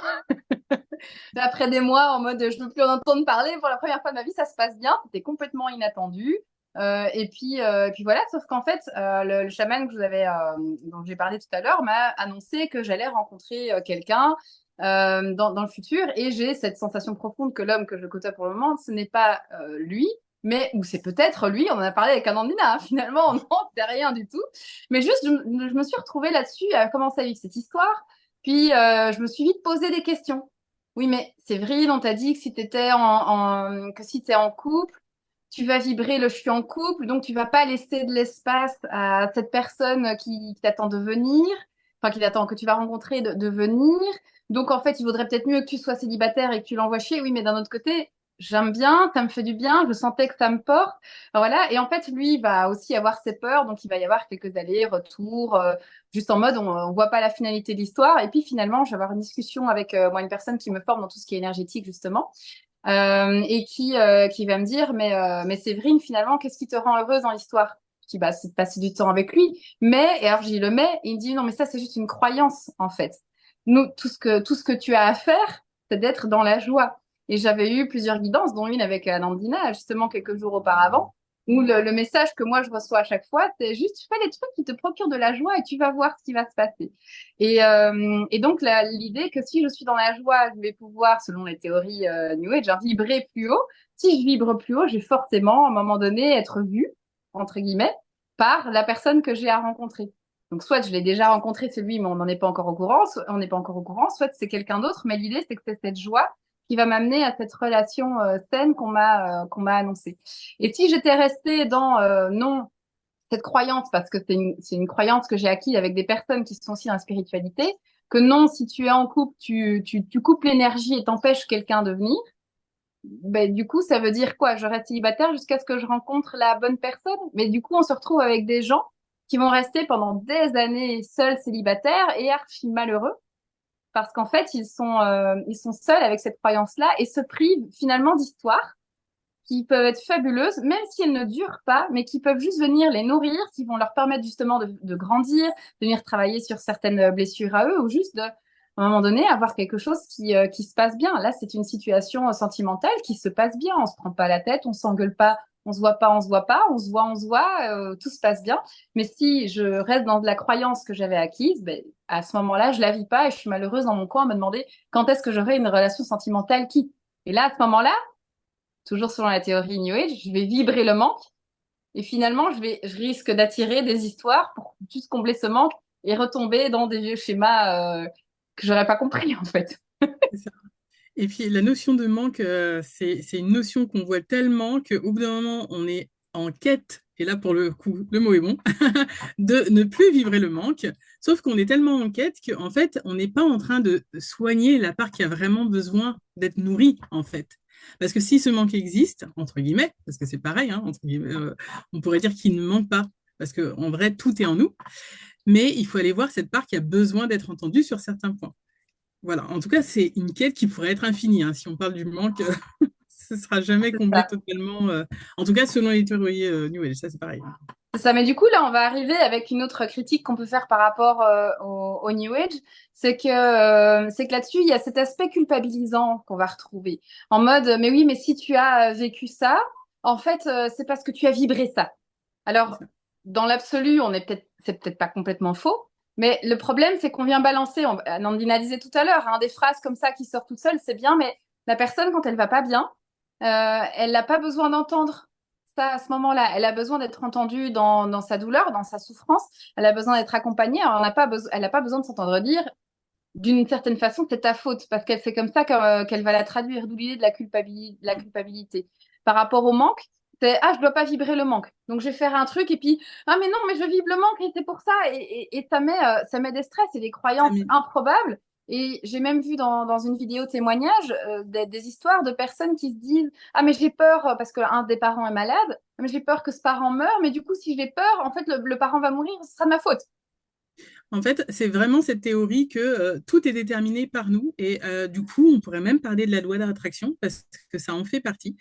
Après des mois en mode je ne veux plus en entendre parler, pour la première fois de ma vie, ça se passe bien. C'était complètement inattendu. Et puis voilà, sauf qu'en fait, le chaman que dont j'ai parlé tout à l'heure m'a annoncé que j'allais rencontrer quelqu'un dans le futur. Et j'ai cette sensation profonde que l'homme que je côtoie pour le moment, ce n'est pas lui, mais ou c'est peut-être lui. On en a parlé avec Anandina, hein, finalement, on n'en sait rien du tout. Mais juste, je me suis retrouvée là-dessus à commencer à vivre cette histoire. Puis je me suis vite posé des questions. Oui, mais c'est vrai, on t'a dit que si t'étais que si t'es en couple, tu vas vibrer le je suis en couple, donc tu vas pas laisser de l'espace à cette personne qui t'attend de venir, enfin qui t'attend, que tu vas rencontrer de venir. Donc en fait, il vaudrait peut-être mieux que tu sois célibataire et que tu l'envoies chier. Oui, mais d'un autre côté, j'aime bien, ça me fait du bien, je sentais que ça me porte. Voilà. Et en fait, lui, il va aussi avoir ses peurs, donc il va y avoir quelques allers-retours, juste en mode on voit pas la finalité de l'histoire. Et puis finalement, je vais avoir une discussion avec moi, une personne qui me forme dans tout ce qui est énergétique, justement. Et qui va me dire, mais Séverine, finalement, qu'est-ce qui te rend heureuse dans l'histoire? Je dis, bah, c'est de passer du temps avec lui. Mais, et alors j'y le mets, et il me dit, non, mais ça, c'est juste une croyance, en fait. Nous, tout ce que tu as à faire, c'est d'être dans la joie. Et j'avais eu plusieurs guidances, dont une avec Nandina, justement, quelques jours auparavant, où le message que moi, je reçois à chaque fois, c'est juste, fais les trucs qui te procurent de la joie et tu vas voir ce qui va se passer. Et donc, l'idée que si je suis dans la joie, je vais pouvoir, selon les théories New Age, hein, vibrer plus haut. Si je vibre plus haut, je vais forcément, à un moment donné, être vue, entre guillemets, par la personne que j'ai à rencontrer. Donc, soit je l'ai déjà rencontré, celui, mais on n'en est pas encore au courant, on n'est pas encore au courant, soit c'est quelqu'un d'autre, mais l'idée, c'est que c'est cette joie qui va m'amener à cette relation saine qu'on m'a annoncée. Et si j'étais restée dans non, cette croyance, parce que c'est une croyance que j'ai acquise avec des personnes qui sont aussi dans la spiritualité, que non, si tu es en couple, tu coupes l'énergie et t'empêches quelqu'un de venir. Ben, du coup, ça veut dire quoi? Je reste célibataire jusqu'à ce que je rencontre la bonne personne. Mais du coup, on se retrouve avec des gens qui vont rester pendant des années seuls célibataires et archi malheureux parce qu'en fait, ils sont seuls avec cette croyance-là et se privent finalement d'histoires qui peuvent être fabuleuses, même si elles ne durent pas, mais qui peuvent juste venir les nourrir, qui vont leur permettre justement de grandir, de venir travailler sur certaines blessures à eux, ou juste de, à un moment donné, avoir quelque chose qui se passe bien. Là, c'est une situation sentimentale qui se passe bien. On se prend pas la tête, on s'engueule pas, on se voit pas, on se voit pas, on se voit, tout se passe bien. Mais si je reste dans de la croyance que j'avais acquise, ben, à ce moment-là, je la vis pas et je suis malheureuse dans mon coin à me demander quand est-ce que j'aurai une relation sentimentale qui. Et là, à ce moment-là, toujours selon la théorie New Age, je vais vibrer le manque et finalement, je risque d'attirer des histoires pour juste combler ce manque et retomber dans des vieux schémas que j'aurais pas compris en fait. C'est ça. Et puis la notion de manque, c'est une notion qu'on voit tellement qu'au bout d'un moment, on est en quête, et là pour le coup, le mot est bon, de ne plus vivre le manque, sauf qu'on est tellement en quête qu'en fait, on n'est pas en train de soigner la part qui a vraiment besoin d'être nourrie, en fait. Parce que si ce manque existe, entre guillemets, parce que c'est pareil, hein, entre guillemets, on pourrait dire qu'il ne manque pas, parce qu'en vrai, tout est en nous, mais il faut aller voir cette part qui a besoin d'être entendue sur certains points. Voilà, en tout cas, c'est une quête qui pourrait être infinie, hein. Si on parle du manque, ce ne sera jamais C'est comblé ça. totalement. En tout cas, selon les théories New Age, ça c'est pareil. C'est ça. Mais du coup, là, on va arriver avec une autre critique qu'on peut faire par rapport au New Age. C'est que là-dessus, il y a cet aspect culpabilisant qu'on va retrouver. En mode, mais oui, mais si tu as vécu ça, en fait, c'est parce que tu as vibré ça. C'est Alors, ça. dans l'absolu, c'est peut-être pas complètement faux, Mais le problème, c'est qu'on vient balancer, Nandina disait tout à l'heure, hein, des phrases comme ça qui sortent toutes seules, c'est bien, mais la personne, quand elle va pas bien, elle n'a pas besoin d'entendre ça à ce moment-là. Elle a besoin d'être entendue dans sa douleur, dans sa souffrance. Elle a besoin d'être accompagnée. Alors, elle n'a pas besoin de s'entendre dire, d'une certaine façon, c'est ta faute, parce qu'elle c'est comme ça qu'elle va la traduire, d'où l'idée de la culpabilité. Par rapport au manque, c'est ah, je dois pas vibrer le manque. Donc je vais faire un truc et puis ah mais non, mais je vibre le manque et c'est pour ça et ça met des stress et des Ça croyances m'est- improbables. Et j'ai même vu dans une vidéo témoignage des histoires de personnes qui se disent ah mais j'ai peur parce qu'un des parents est malade, ah, mais j'ai peur que ce parent meure, mais du coup si j'ai peur, en fait le parent va mourir, ce sera de ma faute. En fait, c'est vraiment cette théorie que tout est déterminé par nous et du coup, on pourrait même parler de la loi d'attraction parce que ça en fait partie.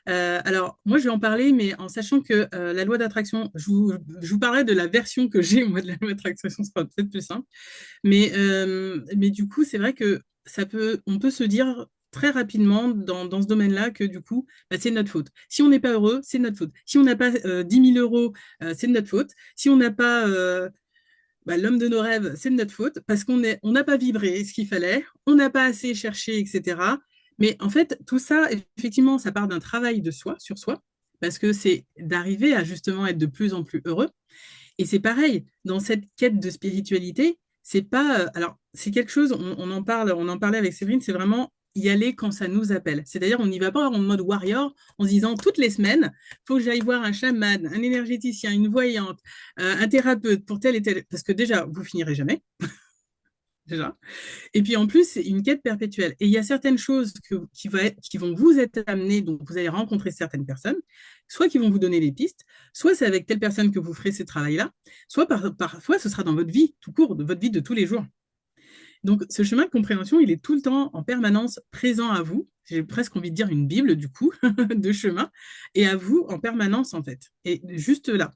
Alors, moi, je vais en parler, mais en sachant que la loi d'attraction, je vous parlerai de la version que j'ai, moi, de la loi d'attraction, ce sera peut-être plus simple. Mais du coup, c'est vrai que on peut se dire très rapidement dans ce domaine-là que du coup, bah, c'est notre faute. Si on n'est pas heureux, c'est notre faute. Si on n'a pas 10 000 euros, c'est de notre faute. Si on n'a pas bah, l'homme de nos rêves, c'est de notre faute parce on n'a pas vibré ce qu'il fallait, on n'a pas assez cherché, etc. Mais en fait, tout ça, effectivement, ça part d'un travail de soi, sur soi, parce que c'est d'arriver à justement être de plus en plus heureux. Et c'est pareil, dans cette quête de spiritualité, c'est pas. Alors, c'est quelque chose, on en parlait avec Séverine, c'est vraiment y aller quand ça nous appelle. C'est-à-dire, on n'y va pas en mode warrior en se disant toutes les semaines, il faut que j'aille voir un chaman, un énergéticien, une voyante, un thérapeute pour tel et tel. Parce que déjà, vous finirez jamais, déjà. Et puis en plus, c'est une quête perpétuelle. Et il y a certaines choses qui vont vous être amenées, donc vous allez rencontrer certaines personnes, soit qui vont vous donner des pistes, soit c'est avec telle personne que vous ferez ce travail-là, soit parfois ce sera dans votre vie tout court, de votre vie de tous les jours. Donc ce chemin de compréhension, il est tout le temps en permanence présent à vous. J'ai presque envie de dire une Bible, du coup, de chemin, et à vous en permanence, en fait. Et juste là.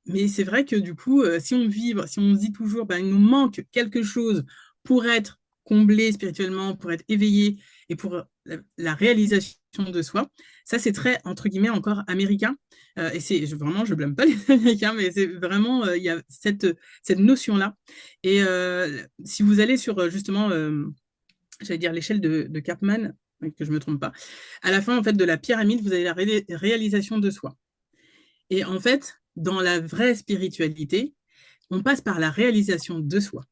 Mais c'est vrai que du coup, si on vibre, si on se dit toujours, ben, il nous manque quelque chose pour être comblé spirituellement, pour être éveillé et pour la réalisation de soi, ça c'est très, entre guillemets, encore américain. Et vraiment, je blâme pas les Américains, mais c'est vraiment, il y a cette notion-là. Et si vous allez sur justement, j'allais dire l'échelle de Karpman, que je me trompe pas, à la fin en fait de la pyramide, vous avez la réalisation de soi. Et en fait, dans la vraie spiritualité, on passe par la réalisation de soi,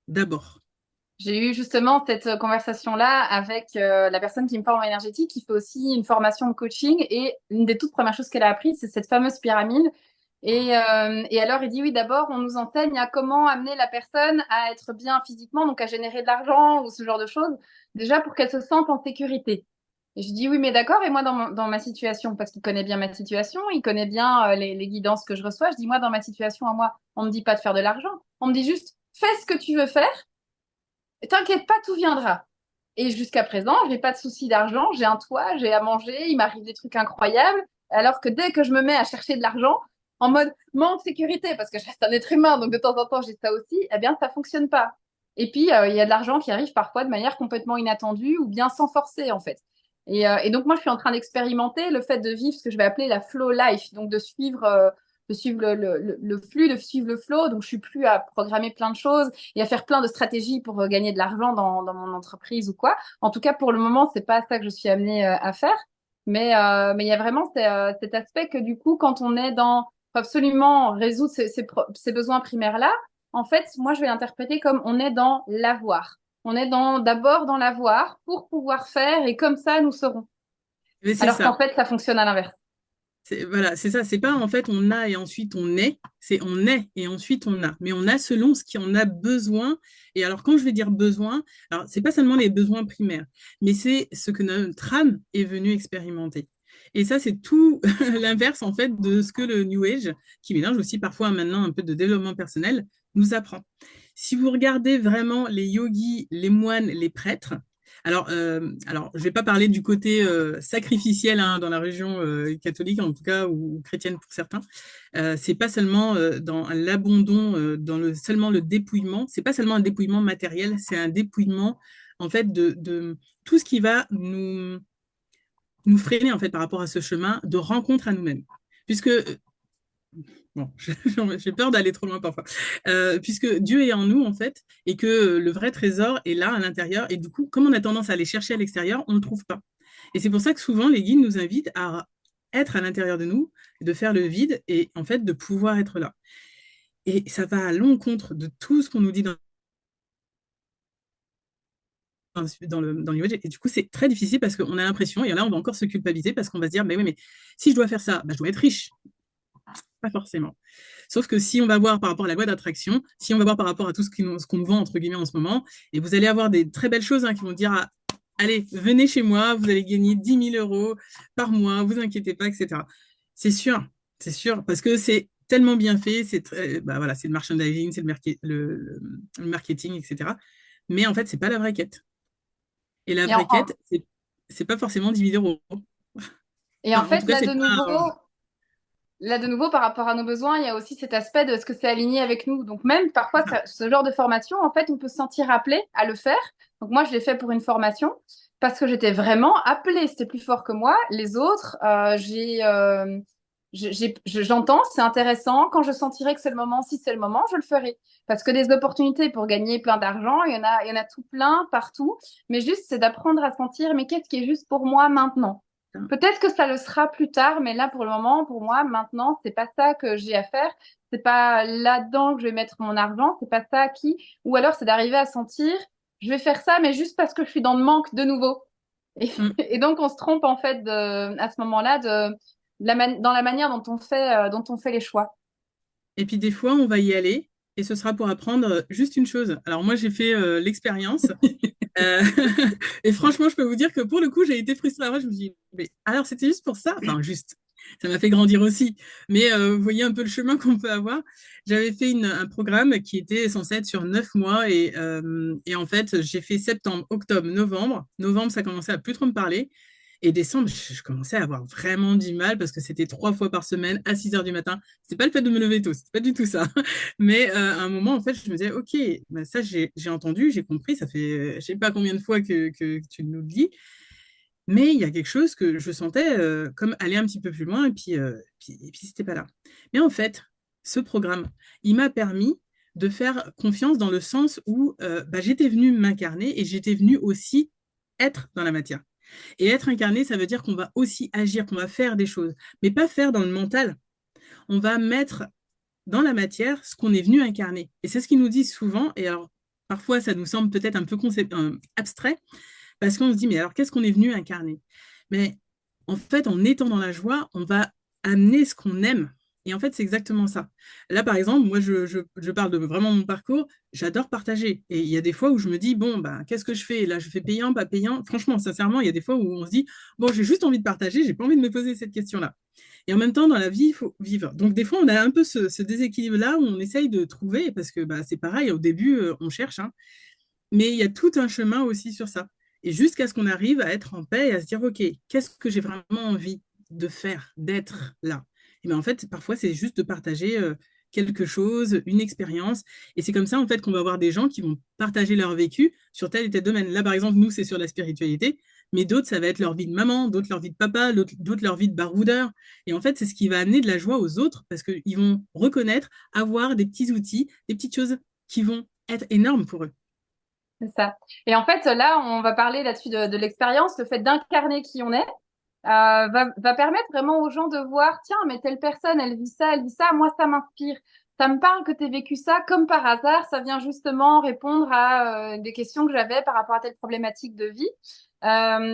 d'abord. J'ai eu justement cette conversation-là avec la personne qui me forme en énergétique, qui fait aussi une formation de coaching. Et une des toutes premières choses qu'elle a appris, c'est cette fameuse pyramide. Et alors, il dit oui, d'abord, on nous enseigne à comment amener la personne à être bien physiquement, donc à générer de l'argent ou ce genre de choses, déjà pour qu'elle se sente en sécurité. Et je dis oui, mais d'accord, et moi dans ma situation, parce qu'il connaît bien ma situation, il connaît bien les guidances que je reçois, je dis moi dans ma situation à moi, on me dit pas de faire de l'argent, on me dit juste fais ce que tu veux faire. T'inquiète pas, tout viendra. Et jusqu'à présent, j'ai pas de souci d'argent, j'ai un toit, j'ai à manger, il m'arrive des trucs incroyables. Alors que dès que je me mets à chercher de l'argent, en mode manque de sécurité, parce que je reste un être humain, donc de temps en temps j'ai ça aussi, eh bien ça fonctionne pas. Et puis il y a de l'argent qui arrive parfois de manière complètement inattendue ou bien sans forcer en fait. Et donc moi je suis en train d'expérimenter le fait de vivre ce que je vais appeler la flow life, donc de suivre le flux, de suivre le flow. Donc je suis plus à programmer plein de choses et à faire plein de stratégies pour gagner de l'argent dans mon entreprise ou quoi. En tout cas, pour le moment, c'est pas ça que je suis amenée à faire. Mais il y a vraiment cet aspect que du coup, quand on est dans faut absolument résoudre ces besoins primaires-là, en fait, moi, je vais l'interpréter comme on est dans l'avoir. On est d'abord dans l'avoir pour pouvoir faire et comme ça, nous serons. Mais c'est Alors qu'en ça. fait, ça fonctionne à l'inverse. Voilà, c'est ça. C'est pas en fait on a et ensuite on est. C'est on est et ensuite on a. Mais on a selon ce qu'on a besoin. Et alors quand je vais dire besoin, alors c'est pas seulement les besoins primaires, mais c'est ce que notre âme est venue expérimenter. Et ça, c'est tout l'inverse en fait de ce que le New Age, qui mélange aussi parfois maintenant un peu de développement personnel, nous apprend. Si vous regardez vraiment les yogis, les moines, les prêtres, alors, je ne vais pas parler du côté sacrificiel hein, dans la région catholique, en tout cas, ou chrétienne pour certains. C'est pas seulement dans l'abandon, seulement le dépouillement. C'est pas seulement un dépouillement matériel, c'est un dépouillement en fait de tout ce qui va nous freiner en fait par rapport à ce chemin de rencontre à nous-mêmes. Puisque Bon, j'ai peur d'aller trop loin parfois. Puisque Dieu est en nous, en fait, et que le vrai trésor est là, à l'intérieur. Et du coup, comme on a tendance à aller chercher à l'extérieur, on ne le trouve pas. Et c'est pour ça que souvent, les guides nous invitent à être à l'intérieur de nous, de faire le vide et en fait de pouvoir être là. Et ça va à l'encontre de tout ce qu'on nous dit dans le New Age. Et du coup, c'est très difficile parce qu'on a l'impression, et là, on va encore se culpabiliser parce qu'on va se dire, mais oui, mais si je dois faire ça, bah, je dois être riche. Pas forcément. Sauf que si on va voir par rapport à la loi d'attraction, si on va voir par rapport à tout ce qu'on nous vend, entre guillemets, en ce moment, et vous allez avoir des très belles choses qui vont dire, ah, allez, venez chez moi, vous allez gagner 10 000 € par mois, vous inquiétez pas, etc. C'est sûr, parce que c'est tellement bien fait, bah voilà, c'est le merchandising, c'est le marketing, etc. Mais en fait, c'est pas la vraie quête. Et la Et vraie quête, c'est pas forcément 10 000 €. et en Enfin, en fait, tout cas, c'est pas. là de nouveau, par rapport à nos besoins, il y a aussi cet aspect de ce que c'est aligné avec nous. Donc même parfois, ce genre de formation, en fait, on peut se sentir appelé à le faire. Donc moi, je l'ai fait pour une formation parce que j'étais vraiment appelée. C'était plus fort que moi. Les autres, j'entends, c'est intéressant. Quand je sentirai que c'est le moment, si c'est le moment, je le ferai. Parce que des opportunités pour gagner plein d'argent, il y en a tout plein partout. Mais juste, c'est d'apprendre à sentir, mais qu'est-ce qui est juste pour moi maintenant? Peut-être que ça le sera plus tard, mais là, pour le moment, pour moi, maintenant, c'est pas ça que j'ai à faire. C'est pas là-dedans que je vais mettre mon argent. C'est pas ça qui, ou alors c'est d'arriver à sentir, je vais faire ça, mais juste parce que je suis dans le manque de nouveau. Et, Mm. et donc, on se trompe, en fait, à ce moment-là, dans la manière dont on fait les choix. Et puis des fois, on va y aller et ce sera pour apprendre juste une chose. Alors moi, j'ai fait l'expérience. Euh, et franchement, je peux vous dire que pour le coup, j'ai été frustrée. Après, je me suis dit, mais alors c'était juste pour ça? Enfin, juste. Ça m'a fait grandir aussi. Mais vous voyez un peu le chemin qu'on peut avoir. J'avais fait un programme qui était censé être sur 9 mois et en fait, j'ai fait septembre, octobre, novembre. Novembre, ça commençait à plus trop me parler. Et décembre, je commençais à avoir vraiment du mal parce que c'était 3 fois par semaine à 6 heures du matin. C'est pas le fait de me lever tôt, c'est pas du tout ça. Mais à un moment, en fait, je me disais, OK, bah, ça, j'ai entendu, j'ai compris. Ça fait je sais pas combien de fois que tu nous le dis. Mais il y a quelque chose que je sentais comme aller un petit peu plus loin et puis c'était pas là. Mais en fait, ce programme, il m'a permis de faire confiance dans le sens où bah, j'étais venue m'incarner et j'étais venue aussi être dans la matière. Et être incarné, ça veut dire qu'on va aussi agir, qu'on va faire des choses, mais pas faire dans le mental. On va mettre dans la matière ce qu'on est venu incarner. Et c'est ce qu'ils nous disent souvent. Et alors, parfois, ça nous semble peut-être un peu abstrait, parce qu'on se dit, mais alors, qu'est-ce qu'on est venu incarner? Mais en fait, en étant dans la joie, on va amener ce qu'on aime. Et en fait, c'est exactement ça. Là, par exemple, moi, je parle de vraiment mon parcours. J'adore partager. Et il y a des fois où je me dis, bon, bah, qu'est-ce que je fais? Là, je fais payant, pas payant. Franchement, sincèrement, il y a des fois où on se dit, bon, j'ai juste envie de partager, j'ai pas envie de me poser cette question-là. Et en même temps, dans la vie, il faut vivre. Donc, des fois, on a un peu ce déséquilibre-là où on essaye de trouver, parce que bah, c'est pareil, au début, on cherche, hein, mais il y a tout un chemin aussi sur ça. Et jusqu'à ce qu'on arrive à être en paix et à se dire, OK, qu'est-ce que j'ai vraiment envie de faire, d'être là? Et bien en fait, parfois, c'est juste de partager quelque chose, une expérience. Et c'est comme ça, en fait, qu'on va avoir des gens qui vont partager leur vécu sur tel et tel domaine. Là, par exemple, nous, c'est sur la spiritualité, mais d'autres, ça va être leur vie de maman, d'autres, leur vie de papa, d'autres, leur vie de baroudeur. Et en fait, c'est ce qui va amener de la joie aux autres parce qu'ils vont reconnaître, avoir des petits outils, des petites choses qui vont être énormes pour eux. C'est ça. Et en fait, là, on va parler là-dessus de l'expérience, le fait d'incarner qui on est. Va permettre vraiment aux gens de voir, tiens, mais telle personne, elle vit ça, moi, ça m'inspire. Ça me parle que tu aies vécu ça, comme par hasard, ça vient justement répondre à des questions que j'avais par rapport à telle problématique de vie.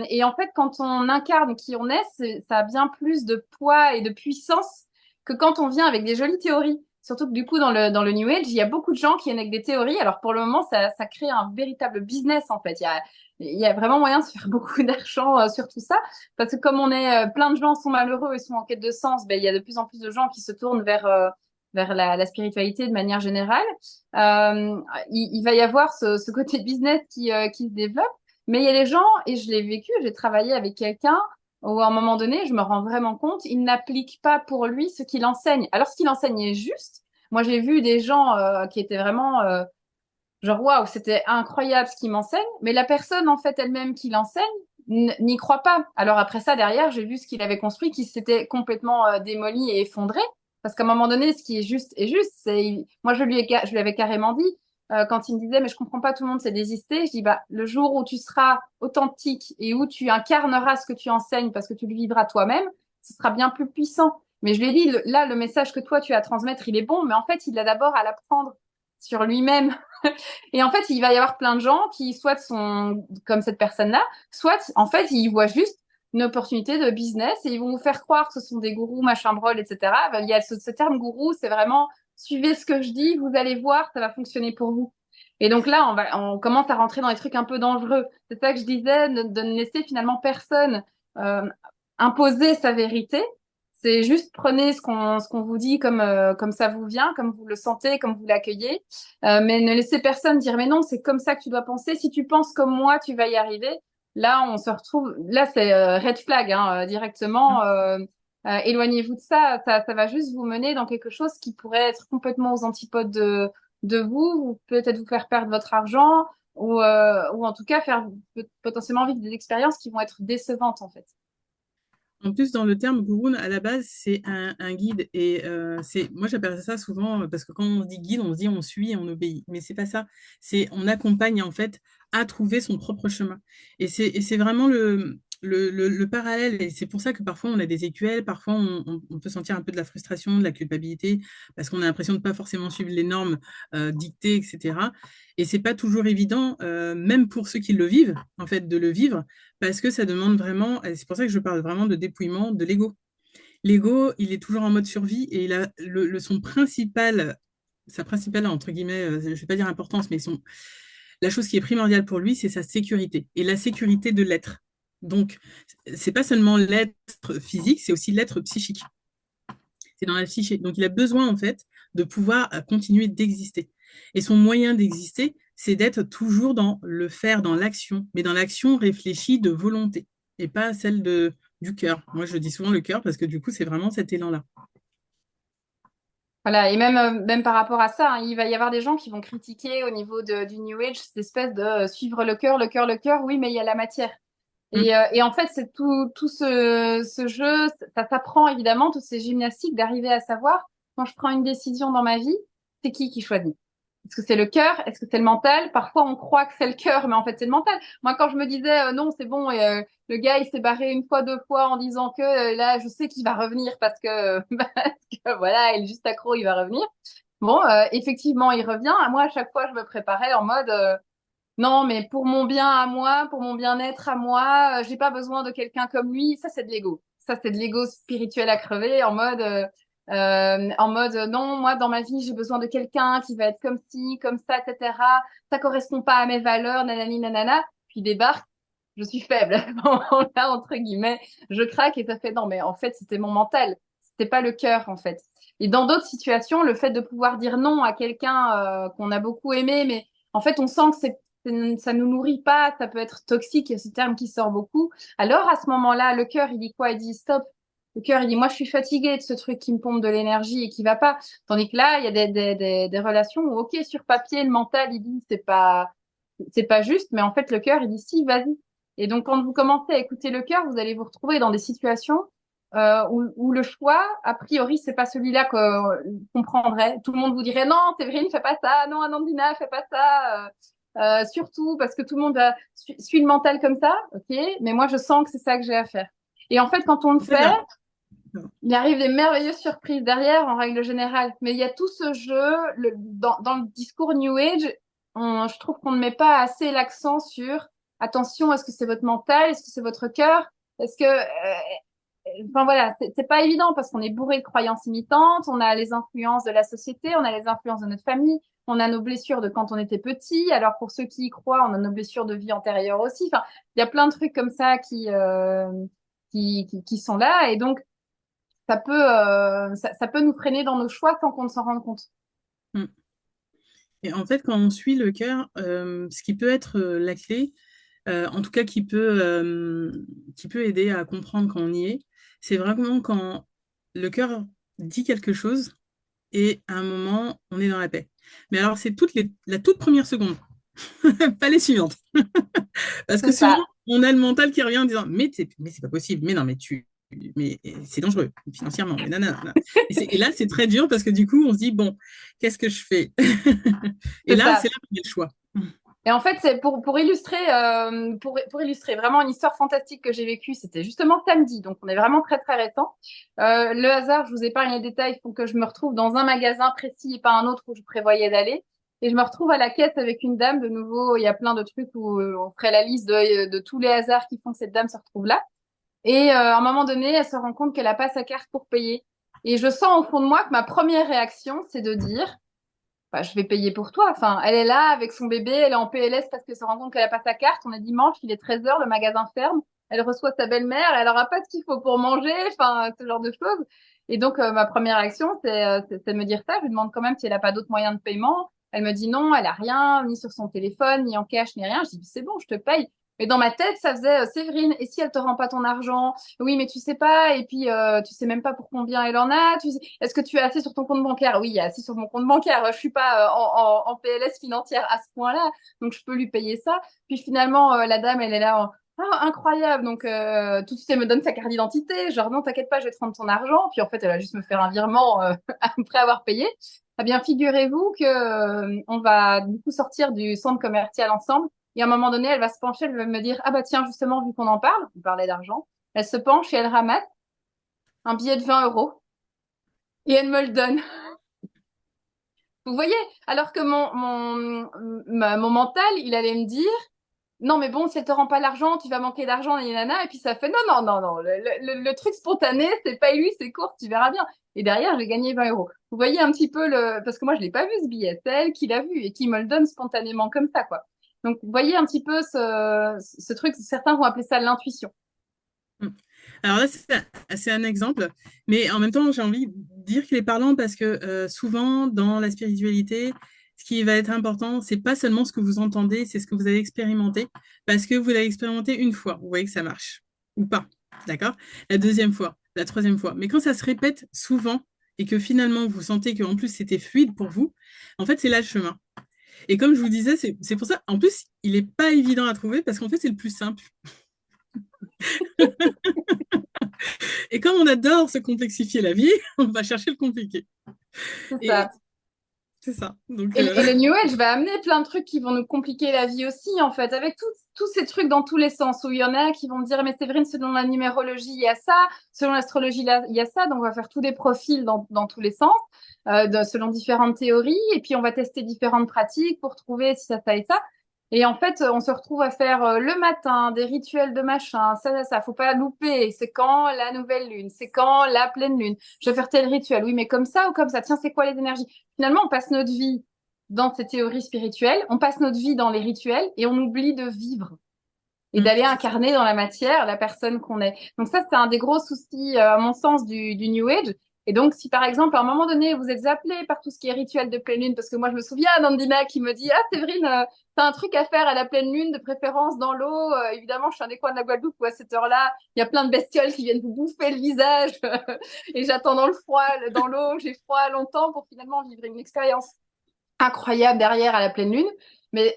Et en fait, quand on incarne qui on est, ça a bien plus de poids et de puissance que quand on vient avec des jolies théories. Surtout que du coup, dans le New Age, il y a beaucoup de gens qui viennent avec des théories. Alors pour le moment, ça crée un véritable business en fait. Il y a vraiment moyen de se faire beaucoup d'argent sur tout ça. Parce que comme on est plein de gens sont malheureux et sont en quête de sens, ben il y a de plus en plus de gens qui se tournent vers la spiritualité de manière générale. Il va y avoir ce côté business qui se développe, mais il y a des gens et je l'ai vécu, j'ai travaillé avec quelqu'un où à un moment donné, je me rends vraiment compte, il n'applique pas pour lui ce qu'il enseigne. Alors ce qu'il enseigne est juste. Moi, j'ai vu des gens qui étaient vraiment genre waouh, c'était incroyable ce qu'il m'enseigne, mais la personne en fait elle-même qui l'enseigne n'y croit pas. Alors après ça derrière, j'ai vu ce qu'il avait construit qui s'était complètement démoli et effondré. Parce qu'à un moment donné, ce qui est juste est juste. Moi, je lui avais carrément dit, quand il me disait, mais je comprends pas, tout le monde s'est désisté. Je dis, bah, le jour où tu seras authentique et où tu incarneras ce que tu enseignes parce que tu le vivras toi-même, ce sera bien plus puissant. Mais je lui ai dit, là, le message que toi, tu as à transmettre, il est bon, mais en fait, il a d'abord à l'apprendre sur lui-même. Et en fait, il va y avoir plein de gens qui, soit sont comme cette personne-là, soit, en fait, ils voient juste une opportunité de business et ils vont vous faire croire que ce sont des gourous, machin brol, etc. Ben, il y a ce terme gourou, c'est vraiment suivez ce que je dis, vous allez voir, ça va fonctionner pour vous. Et donc là, on commence à rentrer dans des trucs un peu dangereux. C'est ça que je disais, de ne laisser finalement personne euh, imposer sa vérité. C'est juste prenez ce qu'on vous dit comme ça vous vient, comme vous le sentez, comme vous l'accueillez. Mais ne laissez personne dire mais non, c'est comme ça que tu dois penser. Si tu penses comme moi, tu vas y arriver. Là, on se retrouve. Là, c'est red flag directement. Éloignez-vous de ça. Ça va juste vous mener dans quelque chose qui pourrait être complètement aux antipodes de vous, ou peut-être vous faire perdre votre argent, ou en tout cas faire potentiellement vivre des expériences qui vont être décevantes en fait. En plus, dans le terme gurun, à la base, c'est un guide. Et moi, j'appelle ça souvent, parce que quand on dit guide, on se dit on suit et on obéit. Mais c'est pas ça. C'est on accompagne, en fait, à trouver son propre chemin. Et c'est vraiment le parallèle. Et c'est pour ça que parfois, on a des écuelles, parfois, on peut sentir un peu de la frustration, de la culpabilité, parce qu'on a l'impression de ne pas forcément suivre les normes dictées, etc. Et c'est pas toujours évident, même pour ceux qui le vivent, en fait, de le vivre parce que ça demande vraiment, et c'est pour ça que je parle vraiment de dépouillement de l'ego. L'ego, il est toujours en mode survie et il a sa principale, entre guillemets, je ne vais pas dire importance, mais la chose qui est primordiale pour lui, c'est sa sécurité et la sécurité de l'être. Donc, c'est pas seulement l'être physique, c'est aussi l'être psychique. C'est dans la psyché. Donc, il a besoin, en fait, de pouvoir continuer d'exister. Et son moyen d'exister, c'est d'être toujours dans le faire, dans l'action, mais dans l'action réfléchie de volonté, et pas celle du cœur. Moi, je dis souvent le cœur parce que du coup, c'est vraiment cet élan-là. Voilà, et même par rapport à ça, hein, il va y avoir des gens qui vont critiquer au niveau du New Age cette espèce de suivre le cœur, le cœur, le cœur. Oui, mais il y a la matière. Mm. Et en fait, c'est tout ce jeu, ça s'apprend évidemment, toutes ces gymnastiques, d'arriver à savoir, quand je prends une décision dans ma vie, c'est qui choisit? Est-ce que c'est le cœur? Est-ce que c'est le mental? Parfois, on croit que c'est le cœur, mais en fait, c'est le mental. Moi, quand je me disais, non, c'est bon, et, le gars, il s'est barré une fois, deux fois en disant que là, je sais qu'il va revenir parce que, parce que voilà, il est juste accro, il va revenir. Bon, effectivement, il revient. Moi, à chaque fois, je me préparais en mode, non, mais pour mon bien à moi, pour mon bien-être à moi, j'ai pas besoin de quelqu'un comme lui. Ça, c'est de l'ego. Ça, c'est de l'ego spirituel à crever, en mode, non, moi, dans ma vie, j'ai besoin de quelqu'un qui va être comme ci, comme ça, etc. Ça correspond pas à mes valeurs, nanani, nanana. Puis débarque, je suis faible. Là, entre guillemets, je craque et ça fait, non, mais en fait, c'était mon mental. C'était pas le cœur, en fait. Et dans d'autres situations, le fait de pouvoir dire non à quelqu'un qu'on a beaucoup aimé, mais en fait, on sent que ça nous nourrit pas, ça peut être toxique, ce terme qui sort beaucoup. Alors, à ce moment-là, le cœur, il dit quoi? Il dit stop. Le cœur, il dit, moi, je suis fatiguée de ce truc qui me pompe de l'énergie et qui va pas. Tandis que là, il y a des relations où, ok, sur papier, le mental, il dit, c'est pas juste, mais en fait, le cœur, il dit, si, vas-y. Et donc, quand vous commencez à écouter le cœur, vous allez vous retrouver dans des situations où le choix, a priori, c'est pas celui-là qu'on prendrait. Tout le monde vous dirait, non, Séverine, fais pas ça. Non, Anandina, fais pas ça. Surtout parce que tout le monde suit le mental comme ça, ok, mais moi je sens que c'est ça que j'ai à faire. Et en fait, quand on le En fait, fait, il arrive des merveilleuses surprises derrière en règle générale. Mais il y a tout ce jeu, dans le discours New Age, je trouve qu'on ne met pas assez l'accent sur attention, est-ce que c'est votre mental, est-ce que c'est votre cœur, est-ce que enfin voilà, c'est pas évident parce qu'on est bourré de croyances imitantes, on a les influences de la société, on a les influences de notre famille, on a nos blessures de quand on était petit. Alors pour ceux qui y croient, on a nos blessures de vie antérieure aussi. Enfin, il y a plein de trucs comme ça qui sont là et donc ça peut nous freiner dans nos choix sans qu'on ne s'en rende compte. mm. Et en fait, quand on suit le cœur, ce qui peut être la clé, en tout cas qui peut aider à comprendre quand on y est, c'est vraiment quand le cœur dit quelque chose et à un moment, on est dans la paix. Mais alors, c'est la toute première seconde, pas les suivantes. Parce que C'est souvent, ça. on a le mental qui revient en disant, mais c'est pas possible, mais non, mais mais c'est dangereux financièrement. Mais nanana. Et là, c'est très dur parce que du coup, on se dit, bon, qu'est-ce que je fais? Et C'est là, ça. c'est là qu'on a le choix. Et en fait, c'est pour illustrer pour illustrer vraiment une histoire fantastique que j'ai vécue. C'était justement samedi, donc on est vraiment très très récent. Le hasard, je vous épargne les détails, font que je me retrouve dans un magasin précis et pas un autre où je prévoyais d'aller. Et je me retrouve à la caisse avec une dame. De nouveau, il y a plein de trucs où on ferait la liste de tous les hasards qui font que cette dame se retrouve là. Et à un moment donné, elle se rend compte qu'elle a pas sa carte pour payer. Et je sens au fond de moi que ma première réaction, c'est de dire bah, je vais payer pour toi. Enfin, elle est là avec son bébé, elle est en PLS parce qu'elle se rend compte qu'elle a pas sa carte. On est dimanche, il est 13 heures, le magasin ferme. Elle reçoit sa belle-mère, elle aura pas ce qu'il faut pour manger, enfin, ce genre de choses. Et donc, ma première réaction, c'est de me dire ça. Je lui demande quand même si elle a pas d'autres moyens de paiement. Elle me dit non, elle a rien, ni sur son téléphone, ni en cash, ni rien. Je dis, c'est bon, je te paye. Mais dans ma tête, ça faisait, Séverine, et si elle te rend pas ton argent? Oui, mais tu sais pas, et puis tu sais même pas pour combien elle en a. Est-ce que tu as assez sur ton compte bancaire? Oui, il y a assez sur mon compte bancaire. Je suis pas en PLS financière à ce point-là, donc je peux lui payer ça. Puis finalement, la dame, elle est là en ah, incroyable. Donc tout de suite, elle me donne sa carte d'identité. Genre non, t'inquiète pas, je vais te rendre ton argent. Puis en fait, elle va juste me faire un virement après avoir payé. Eh bien, figurez-vous que on va du coup sortir du centre commercial ensemble. Et à un moment donné, elle va se pencher, elle va me dire, ah bah tiens, justement, vu qu'on en parle, on parlait d'argent, elle se penche et elle ramasse un billet de 20 euros et elle me le donne. Vous voyez, alors que mon mental, il allait me dire, non mais bon, si elle te rend pas l'argent, tu vas manquer d'argent, et nana, et puis ça fait, non, non, non, non, le truc spontané, c'est pas lui, c'est court, tu verras bien. Et derrière, j'ai gagné 20 euros. Vous voyez un petit peu parce que moi, je l'ai pas vu ce billet, c'est elle qui l'a vu et qui me le donne spontanément comme ça, quoi. Donc, vous voyez un petit peu ce truc, certains vont appeler ça l'intuition. Mm. Alors là, c'est un exemple, mais en même temps, j'ai envie de dire qu'il est parlant parce que souvent, dans la spiritualité, ce qui va être important, c'est pas seulement ce que vous entendez, c'est ce que vous avez expérimenté, parce que vous l'avez expérimenté une fois, vous voyez que ça marche, ou pas, d'accord? La deuxième fois, la troisième fois. Mais quand ça se répète souvent et que finalement, vous sentez qu'en plus, c'était fluide pour vous, en fait, c'est là le chemin. Et comme je vous disais, c'est pour ça, en plus, il n'est pas évident à trouver parce qu'en fait, c'est le plus simple. Et comme on adore se complexifier la vie, on va chercher le compliqué. C'est ça. Et c'est ça. Donc, Et le New Age va amener plein de trucs qui vont nous compliquer la vie aussi, en fait, avec tous ces trucs dans tous les sens, où il y en a qui vont dire, mais Séverine, selon la numérologie, il y a ça, selon l'astrologie, il y a ça, donc on va faire tous des profils dans tous les sens, selon différentes théories, et puis on va tester différentes pratiques pour trouver si ça et ça. Et en fait, on se retrouve à faire le matin des rituels de machin, ça, faut pas louper. C'est quand la nouvelle lune, c'est quand la pleine lune. Je vais faire tel rituel, oui, mais comme ça ou comme ça. Tiens, c'est quoi les énergies? Finalement, on passe notre vie dans ces théories spirituelles, on passe notre vie dans les rituels et on oublie de vivre et d'aller c'est ça. incarner dans la matière la personne qu'on est. Donc ça, c'est un des gros soucis, à mon sens, du New Age. Et donc, si par exemple, à un moment donné, vous êtes appelé par tout ce qui est rituel de pleine lune, parce que moi, je me souviens d'Andina qui me dit, ah, Séverine, t'as un truc à faire à la pleine lune, de préférence dans l'eau. Évidemment, je suis un des coins de la Guadeloupe où à cette heure-là, il y a plein de bestioles qui viennent vous bouffer le visage. Et j'attends dans le froid, dans l'eau, j'ai froid longtemps pour finalement vivre une expérience incroyable derrière à la pleine lune. Mais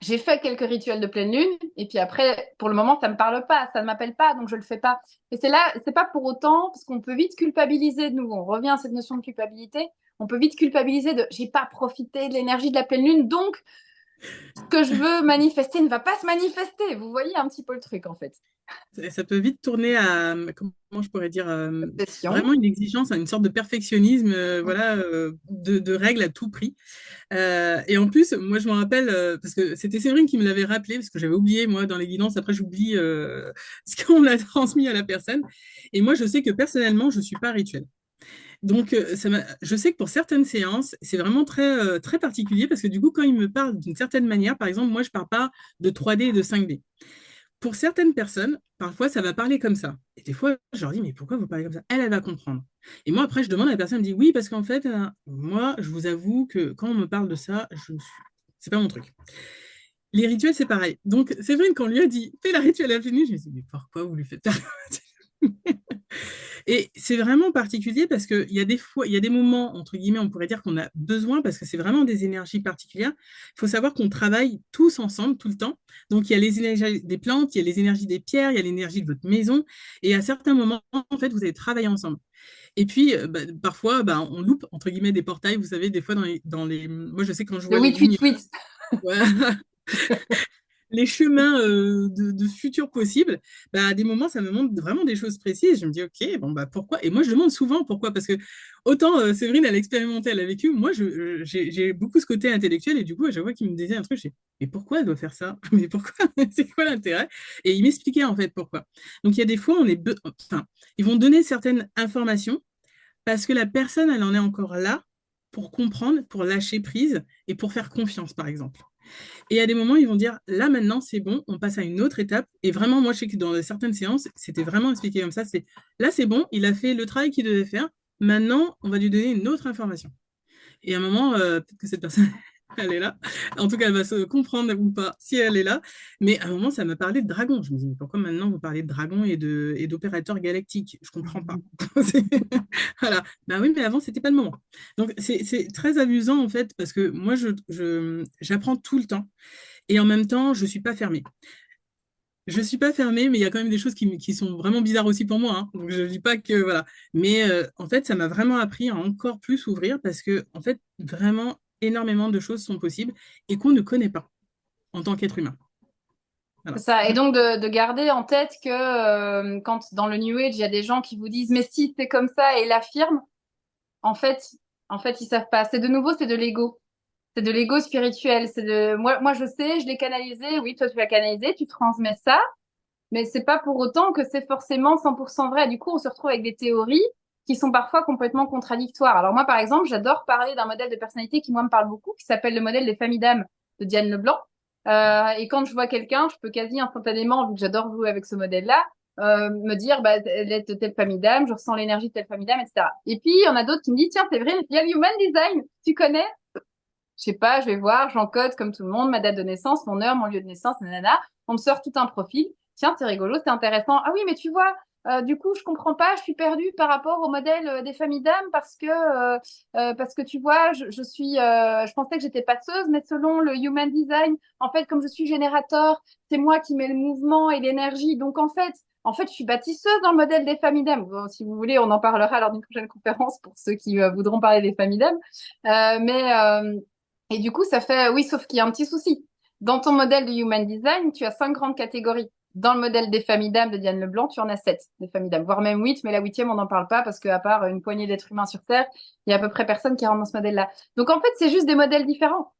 j'ai fait quelques rituels de pleine lune et puis après, pour le moment, ça me parle pas, ça ne m'appelle pas, donc je le fais pas. Et c'est là, c'est pas pour autant parce qu'on peut vite culpabiliser de nouveau. On revient à cette notion de culpabilité. On peut vite culpabiliser de j'ai pas profité de l'énergie de la pleine lune, donc ce que je veux manifester ne va pas se manifester. Vous voyez un petit peu le truc en fait. Ça peut vite tourner à, comment je pourrais dire, Obsession. vraiment une exigence, une sorte de perfectionnisme, voilà, de règles à tout prix. Et en plus, moi, je me rappelle, parce que c'était Séverine qui me l'avait rappelé, parce que j'avais oublié, moi, dans les guidances, après, j'oublie ce qu'on l'a transmis à la personne. Et moi, je sais que personnellement, je ne suis pas rituel. Donc, je sais que pour certaines séances, c'est vraiment très particulier parce que du coup, quand ils me parlent d'une certaine manière, par exemple, moi, je ne parle pas de 3D et de 5D. Pour certaines personnes, parfois, ça va parler comme ça. Et des fois, je leur dis, mais pourquoi vous parlez comme ça? Elle va comprendre. Et moi, après, je demande à la personne, elle me dit, oui, parce qu'en fait, moi, je vous avoue que quand on me parle de ça, c'est pas mon truc. Les rituels, c'est pareil. Donc, c'est vrai, quand on lui a dit, fais la rituel à la je me suis dit, mais pourquoi vous lui faites ça? Et c'est vraiment particulier parce qu'il y a des fois, il y a des moments, entre guillemets, on pourrait dire qu'on a besoin parce que c'est vraiment des énergies particulières. Il faut savoir qu'on travaille tous ensemble tout le temps. Donc, il y a les énergies des plantes, il y a les énergies des pierres, il y a l'énergie de votre maison. Et à certains moments, en fait, vous allez travailler ensemble. Et puis, parfois, on loupe, entre guillemets, des portails. Vous savez, des fois, moi, je sais quand je Le vois les oui, lignes, tweet, tweet. les chemins de futur possibles, à des moments, ça me montre vraiment des choses précises. Je me dis, OK, bon, pourquoi? Et moi, je demande souvent pourquoi, parce que autant Séverine, elle a expérimenté, elle a vécu, moi, j'ai beaucoup ce côté intellectuel, et du coup, je vois qu'il me disait un truc, je dis, mais pourquoi elle doit faire ça? Mais pourquoi? C'est quoi l'intérêt? Et il m'expliquait en fait pourquoi. Donc, il y a des fois, enfin, ils vont donner certaines informations parce que la personne, elle en est encore là pour comprendre, pour lâcher prise et pour faire confiance, par exemple. Et à des moments, ils vont dire, là maintenant, c'est bon, on passe à une autre étape. Et vraiment, moi, je sais que dans certaines séances, c'était vraiment expliqué comme ça. Là, c'est bon, il a fait le travail qu'il devait faire. Maintenant, on va lui donner une autre information. Et à un moment, peut-être que cette personne, elle est là. En tout cas, elle va se comprendre ou pas si elle est là. Mais à un moment, ça me parlait de dragon. Je me dis, mais pourquoi maintenant vous parlez de dragon et d'opérateurs galactiques? Je comprends pas. Voilà. Ben oui, mais avant, c'était pas le moment. Donc, c'est très amusant, en fait, parce que moi, j'apprends tout le temps. Et en même temps, je suis pas fermée. Je suis pas fermée, mais il y a quand même des choses qui sont vraiment bizarres aussi pour moi, hein. Donc je dis pas que voilà. Mais en fait, ça m'a vraiment appris à encore plus ouvrir parce que en fait, vraiment énormément de choses sont possibles et qu'on ne connaît pas en tant qu'être humain. C'est Voilà. ça. Et donc de garder en tête que quand dans le New Age, il y a des gens qui vous disent, mais si c'est comme ça et l'affirment, en fait, en fait, ils savent pas. C'est de nouveau, c'est de l'ego. C'est de l'ego spirituel. C'est de moi, je sais, je l'ai canalisé. Oui, toi, tu l'as canalisé, tu transmets ça, mais c'est pas pour autant que c'est forcément 100% vrai. Du coup, on se retrouve avec des théories qui sont parfois complètement contradictoires. Alors moi, par exemple, j'adore parler d'un modèle de personnalité qui, moi, me parle beaucoup, qui s'appelle le modèle des familles d'âme de Diane Leblanc. Et quand je vois quelqu'un, je peux quasi instantanément, vu que j'adore jouer avec ce modèle-là, me dire, bah, elle est de telle famille d'âme, je ressens l'énergie de telle famille d'âme, etc. Et puis, il y en a d'autres qui me disent, tiens, c'est vrai, il y a le Human Design, tu connais? Je sais pas, je vais voir, j'encode comme tout le monde, ma date de naissance, mon heure, mon lieu de naissance, nanana. On me sort tout un profil. Tiens, c'est rigolo, c'est intéressant. Ah oui, mais tu vois, du coup, je comprends pas, je suis perdue par rapport au modèle des familles d'âmes parce que tu vois, je pensais que j'étais passeuse, mais selon le Human Design, en fait, comme je suis générateur, c'est moi qui mets le mouvement et l'énergie. Donc en fait, je suis bâtisseuse dans le modèle des familles d'âmes. Bon, si vous voulez, on en parlera lors d'une prochaine conférence pour ceux qui voudront parler des familles d'âmes. Mais et du coup, ça fait, oui, sauf qu'il y a un petit souci. Dans ton modèle de Human Design, tu as 5 grandes catégories. Dans le modèle des familles d'âmes de Diane Leblanc, tu en as 7 des familles d'âmes, voire même 8, mais la huitième, on n'en parle pas parce qu'à part une poignée d'êtres humains sur Terre, il y a à peu près personne qui rentre dans ce modèle-là. Donc en fait, c'est juste des modèles différents.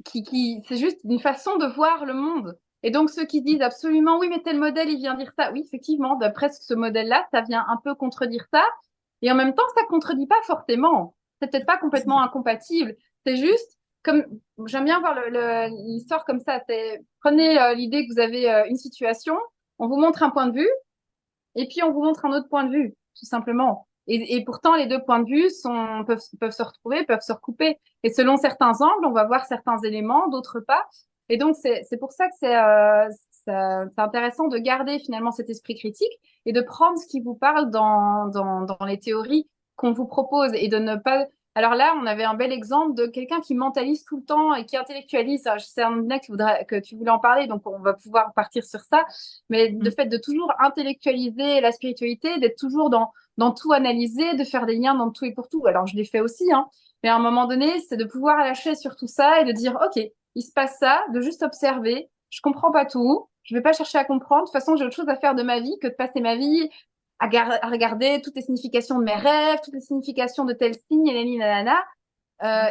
C'est juste une façon de voir le monde. Et donc ceux qui disent absolument, oui, mais tel modèle, il vient dire ça. Oui, effectivement, d'après ce modèle-là, ça vient un peu contredire ça. Et en même temps, ça contredit pas forcément. C'est peut-être pas complètement incompatible. C'est juste comme j'aime bien voir l'histoire comme ça. C'est prenez l'idée que vous avez une situation, on vous montre un point de vue, et puis on vous montre un autre point de vue, tout simplement. Et pourtant, les deux points de vue peuvent se retrouver, peuvent se recouper. Et selon certains angles, on va voir certains éléments, d'autres pas. Et donc, c'est pour ça que c'est intéressant de garder finalement cet esprit critique et de prendre ce qui vous parle dans les théories qu'on vous propose et de ne pas. Alors là, on avait un bel exemple de quelqu'un qui mentalise tout le temps et qui intellectualise. Alors, je sais, Amina, que tu voulais en parler, donc on va pouvoir partir sur ça. Mais le Mm. fait de toujours intellectualiser la spiritualité, d'être toujours dans tout analyser, de faire des liens dans tout et pour tout. Alors, je l'ai fait aussi, hein. Mais à un moment donné, c'est de pouvoir lâcher sur tout ça et de dire, OK, il se passe ça, de juste observer. Je comprends pas tout. Je vais pas chercher à comprendre. De toute façon, j'ai autre chose à faire de ma vie que de passer ma vie à regarder toutes les significations de mes rêves, toutes les significations de tel signe, et nanana.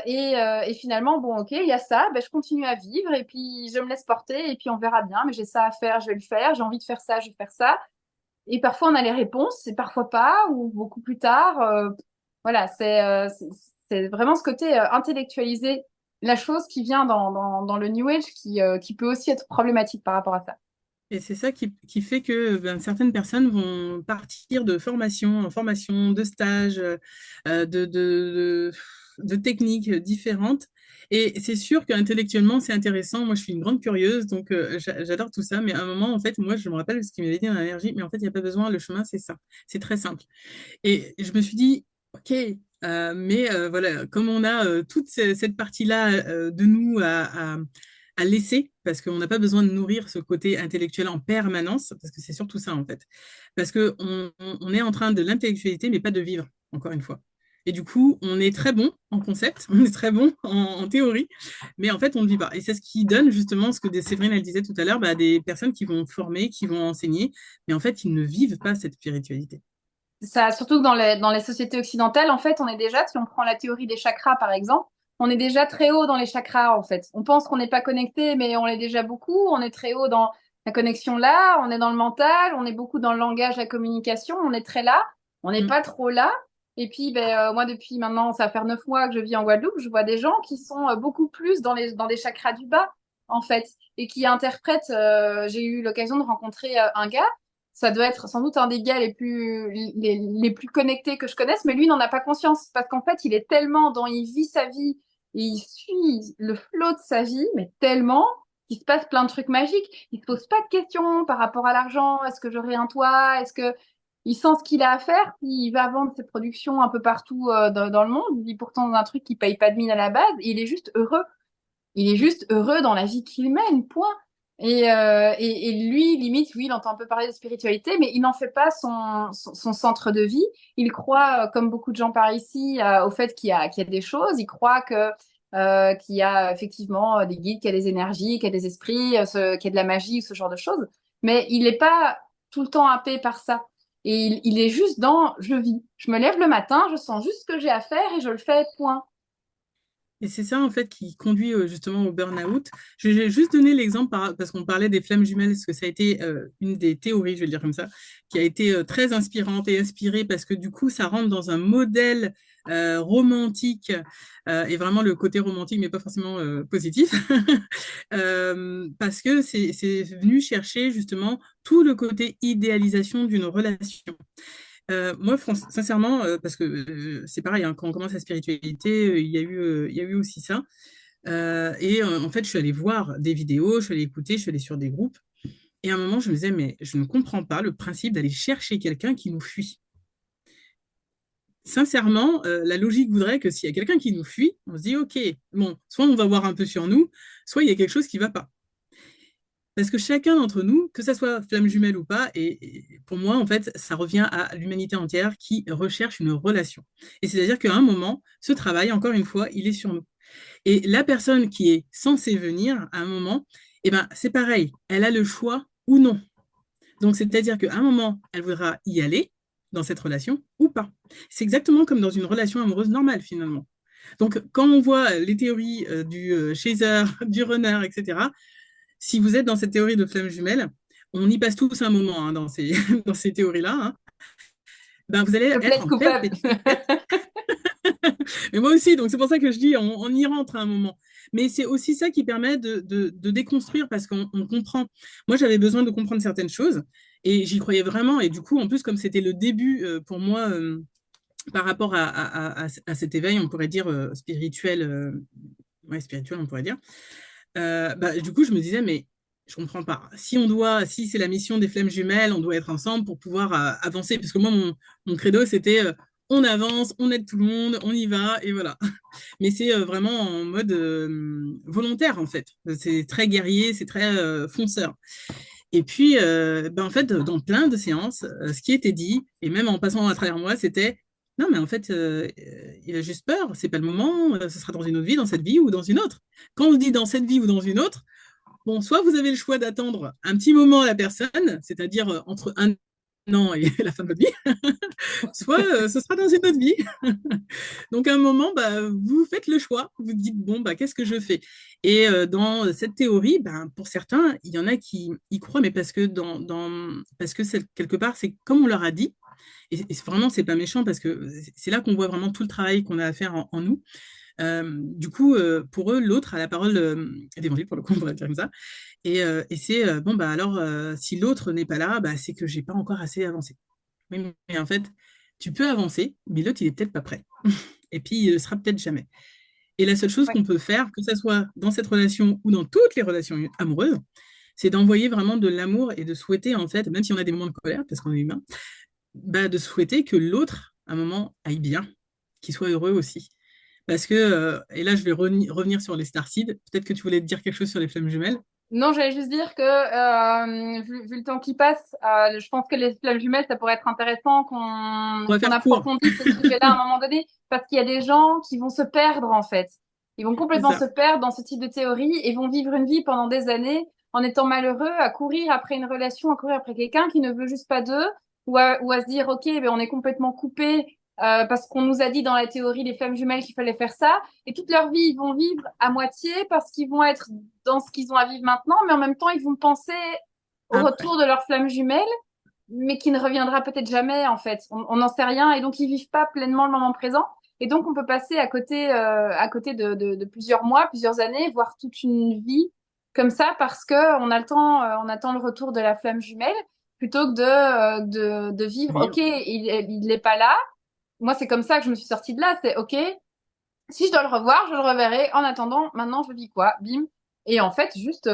Et finalement, bon, ok, il y a ça, ben, je continue à vivre et puis je me laisse porter et puis on verra bien, mais j'ai ça à faire, je vais le faire, j'ai envie de faire ça, je vais faire ça. Et parfois on a les réponses et parfois pas, ou beaucoup plus tard. Voilà, c'est vraiment ce côté intellectualiser la chose qui vient dans le New Age qui peut aussi être problématique par rapport à ça. Et c'est ça qui fait que certaines personnes vont partir de formation en formation, de stage, de techniques différentes. Et c'est sûr qu'intellectuellement, c'est intéressant. Moi, je suis une grande curieuse, donc j'adore tout ça. Mais à un moment, en fait, moi, je me rappelle ce qu'il m'avait dit dans l'énergie, mais en fait, il n'y a pas besoin, le chemin, c'est ça. C'est très simple. Et je me suis dit, OK, mais voilà, comme on a toute cette partie-là de nous à laisser, parce qu'on n'a pas besoin de nourrir ce côté intellectuel en permanence, parce que c'est surtout ça en fait. Parce qu'on est en train de l'intellectualité, mais pas de vivre, encore une fois. Et du coup, on est très bon en concept, on est très bon en théorie, mais en fait, on ne vit pas. Et c'est ce qui donne justement ce que Séverine, elle disait tout à l'heure, bah, des personnes qui vont former, qui vont enseigner, mais en fait, ils ne vivent pas cette spiritualité. Ça, surtout que dans les sociétés occidentales, en fait, on est déjà, si on prend la théorie des chakras, par exemple, on est déjà très haut dans les chakras, en fait. On pense qu'on n'est pas connecté, mais on l'est déjà beaucoup. On est très haut dans la connexion là, on est dans le mental, on est beaucoup dans le langage, la communication, on est très là. On n'est Mm. pas trop là. Et puis, moi, depuis maintenant, ça va faire 9 mois que je vis en Guadeloupe, je vois des gens qui sont beaucoup plus dans les chakras du bas, en fait, et qui interprètent. J'ai eu l'occasion de rencontrer un gars, ça doit être sans doute un des gars les plus connectés que je connaisse, mais lui n'en a pas conscience parce qu'en fait, il vit sa vie et il suit le flot de sa vie, mais tellement qu'il se passe plein de trucs magiques. Il se pose pas de questions par rapport à l'argent. Est-ce que j'aurai un toit? Est-ce que il sent ce qu'il a à faire? Il va vendre ses productions un peu partout dans le monde. Il vit pourtant dans un truc qui paye pas de mine à la base. Et il est juste heureux. Il est juste heureux dans la vie qu'il mène, point. Et lui, limite, oui, il entend un peu parler de spiritualité, mais il n'en fait pas son centre de vie. Il croit, comme beaucoup de gens par ici, au fait qu'il y a des choses. Il croit qu'il y a effectivement des guides, qu'il y a des énergies, qu'il y a des esprits, qu'il y a de la magie, ce genre de choses. Mais il n'est pas tout le temps happé par ça. Et il est juste dans je vis. Je me lève le matin, je sens juste ce que j'ai à faire et je le fais, point. Et c'est ça, en fait, qui conduit justement au burn-out. Je vais juste donner l'exemple parce qu'on parlait des flammes jumelles, parce que ça a été une des théories, je vais le dire comme ça, qui a été très inspirante et inspirée parce que du coup, ça rentre dans un modèle romantique et vraiment le côté romantique, mais pas forcément positif, parce que c'est venu chercher justement tout le côté idéalisation d'une relation. Moi, sincèrement, parce que c'est pareil, hein, quand on commence la spiritualité, il y a eu aussi ça. En fait, je suis allée voir des vidéos, je suis allée écouter, je suis allée sur des groupes. Et à un moment, je me disais, mais je ne comprends pas le principe d'aller chercher quelqu'un qui nous fuit. Sincèrement, la logique voudrait que s'il y a quelqu'un qui nous fuit, on se dit, OK, bon, soit on va voir un peu sur nous, soit il y a quelque chose qui ne va pas. Parce que chacun d'entre nous, que ça soit flamme jumelle ou pas, et pour moi, en fait, ça revient à l'humanité entière qui recherche une relation. Et c'est-à-dire qu'à un moment, ce travail, encore une fois, il est sur nous. Et la personne qui est censée venir, à un moment, eh ben, c'est pareil, elle a le choix ou non. Donc, c'est-à-dire qu'à un moment, elle voudra y aller dans cette relation ou pas. C'est exactement comme dans une relation amoureuse normale, finalement. Donc, quand on voit les théories du chaser, du runner, etc., si vous êtes dans cette théorie de flamme jumelle, on y passe tous un moment dans dans ces théories-là, hein, ben vous allez Je être plaide en coupable. perpétuelle quête. Mais moi aussi, donc c'est pour ça que je dis, on y rentre à un moment. Mais c'est aussi ça qui permet de déconstruire parce qu'on comprend. Moi, j'avais besoin de comprendre certaines choses et j'y croyais vraiment. Et du coup, en plus, comme c'était le début pour moi par rapport à cet éveil, on pourrait dire spirituel, ouais, spirituel, on pourrait dire. Bah, du coup, je me disais, mais je comprends pas. Si c'est la mission des flammes jumelles, on doit être ensemble pour pouvoir avancer. Parce que moi, mon credo, c'était on avance, on aide tout le monde, on y va, et voilà. Mais c'est vraiment en mode volontaire, en fait. C'est très guerrier, c'est très fonceur. Et puis, ben, en fait, dans plein de séances, ce qui était dit, et même en passant à travers moi, c'était non, mais en fait, il a juste peur, c'est pas le moment, ce sera dans une autre vie, dans cette vie ou dans une autre. Quand on se dit dans cette vie ou dans une autre, bon, soit vous avez le choix d'attendre un petit moment la personne, c'est-à-dire entre un an et la fin de votre vie, soit ce sera dans une autre vie. Donc à un moment, bah, vous faites le choix, vous dites, bon, bah, qu'est-ce que je fais? Et dans cette théorie, bah, pour certains, il y en a qui y croient, mais parce que, parce que quelque part, c'est comme on leur a dit, et vraiment, c'est pas méchant, parce que c'est là qu'on voit vraiment tout le travail qu'on a à faire en nous. Du coup, pour eux, l'autre a la parole d'évangile, pour le coup, on pourrait dire comme ça. Et c'est, bon, bah alors, si l'autre n'est pas là, bah, c'est que j'ai pas encore assez avancé. Oui, mais en fait, tu peux avancer, mais l'autre, il est peut-être pas prêt. et puis il ne le sera peut-être jamais. Et la seule chose qu'on peut faire, que ce soit dans cette relation ou dans toutes les relations amoureuses, c'est d'envoyer vraiment de l'amour et de souhaiter, en fait, même si on a des moments de colère, parce qu'on est humain, bah, de souhaiter que l'autre, à un moment, aille bien, qu'il soit heureux aussi. Parce que, et là, je vais revenir sur les starseeds. Peut-être que tu voulais te dire quelque chose sur les flammes jumelles. Non, j'allais juste dire que vu le temps qui passe, je pense que les flammes jumelles, ça pourrait être intéressant On va qu'on faire court. approfondisse ce sujet-là à un moment donné, parce qu'il y a des gens qui vont se perdre en fait. Ils vont C'est complètement ça. se perdre dans ce type de théorie et vont vivre une vie pendant des années en étant malheureux, à courir après une relation, à courir après quelqu'un qui ne veut juste pas d'eux, ou à se dire, ok, ben on est complètement coupé parce qu'on nous a dit dans la théorie des flammes jumelles qu'il fallait faire ça, et toute leur vie, ils vont vivre à moitié parce qu'ils vont être dans ce qu'ils ont à vivre maintenant, mais en même temps, ils vont penser au Après. retour de leur flamme jumelle, mais qui ne reviendra peut-être jamais, en fait. On n'en sait rien, et donc ils vivent pas pleinement le moment présent. Et donc, on peut passer à côté de plusieurs mois, plusieurs années, voire toute une vie comme ça, parce que on attend le retour de la flamme jumelle, plutôt que de vivre, ok, Vivre. il est pas là. Moi, c'est comme ça que je me suis sortie de là. C'est ok, si je dois le revoir, je le reverrai. En attendant, maintenant, je vis quoi? Bim. Et en fait, juste,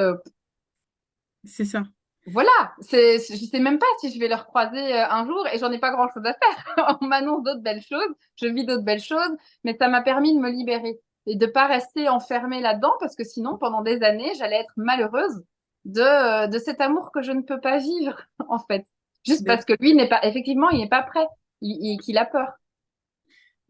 C'est ça. voilà. Je sais même pas si je vais le recroiser un jour et j'en ai pas grand-chose à faire. On m'annonce d'autres belles choses, je vis d'autres belles choses, mais ça m'a permis de me libérer et de pas rester enfermée là-dedans parce que sinon, pendant des années, j'allais être malheureuse de cet amour que je ne peux pas vivre, en fait. Juste parce que lui n'est pas, effectivement, il n'est pas prêt, qu'il a peur.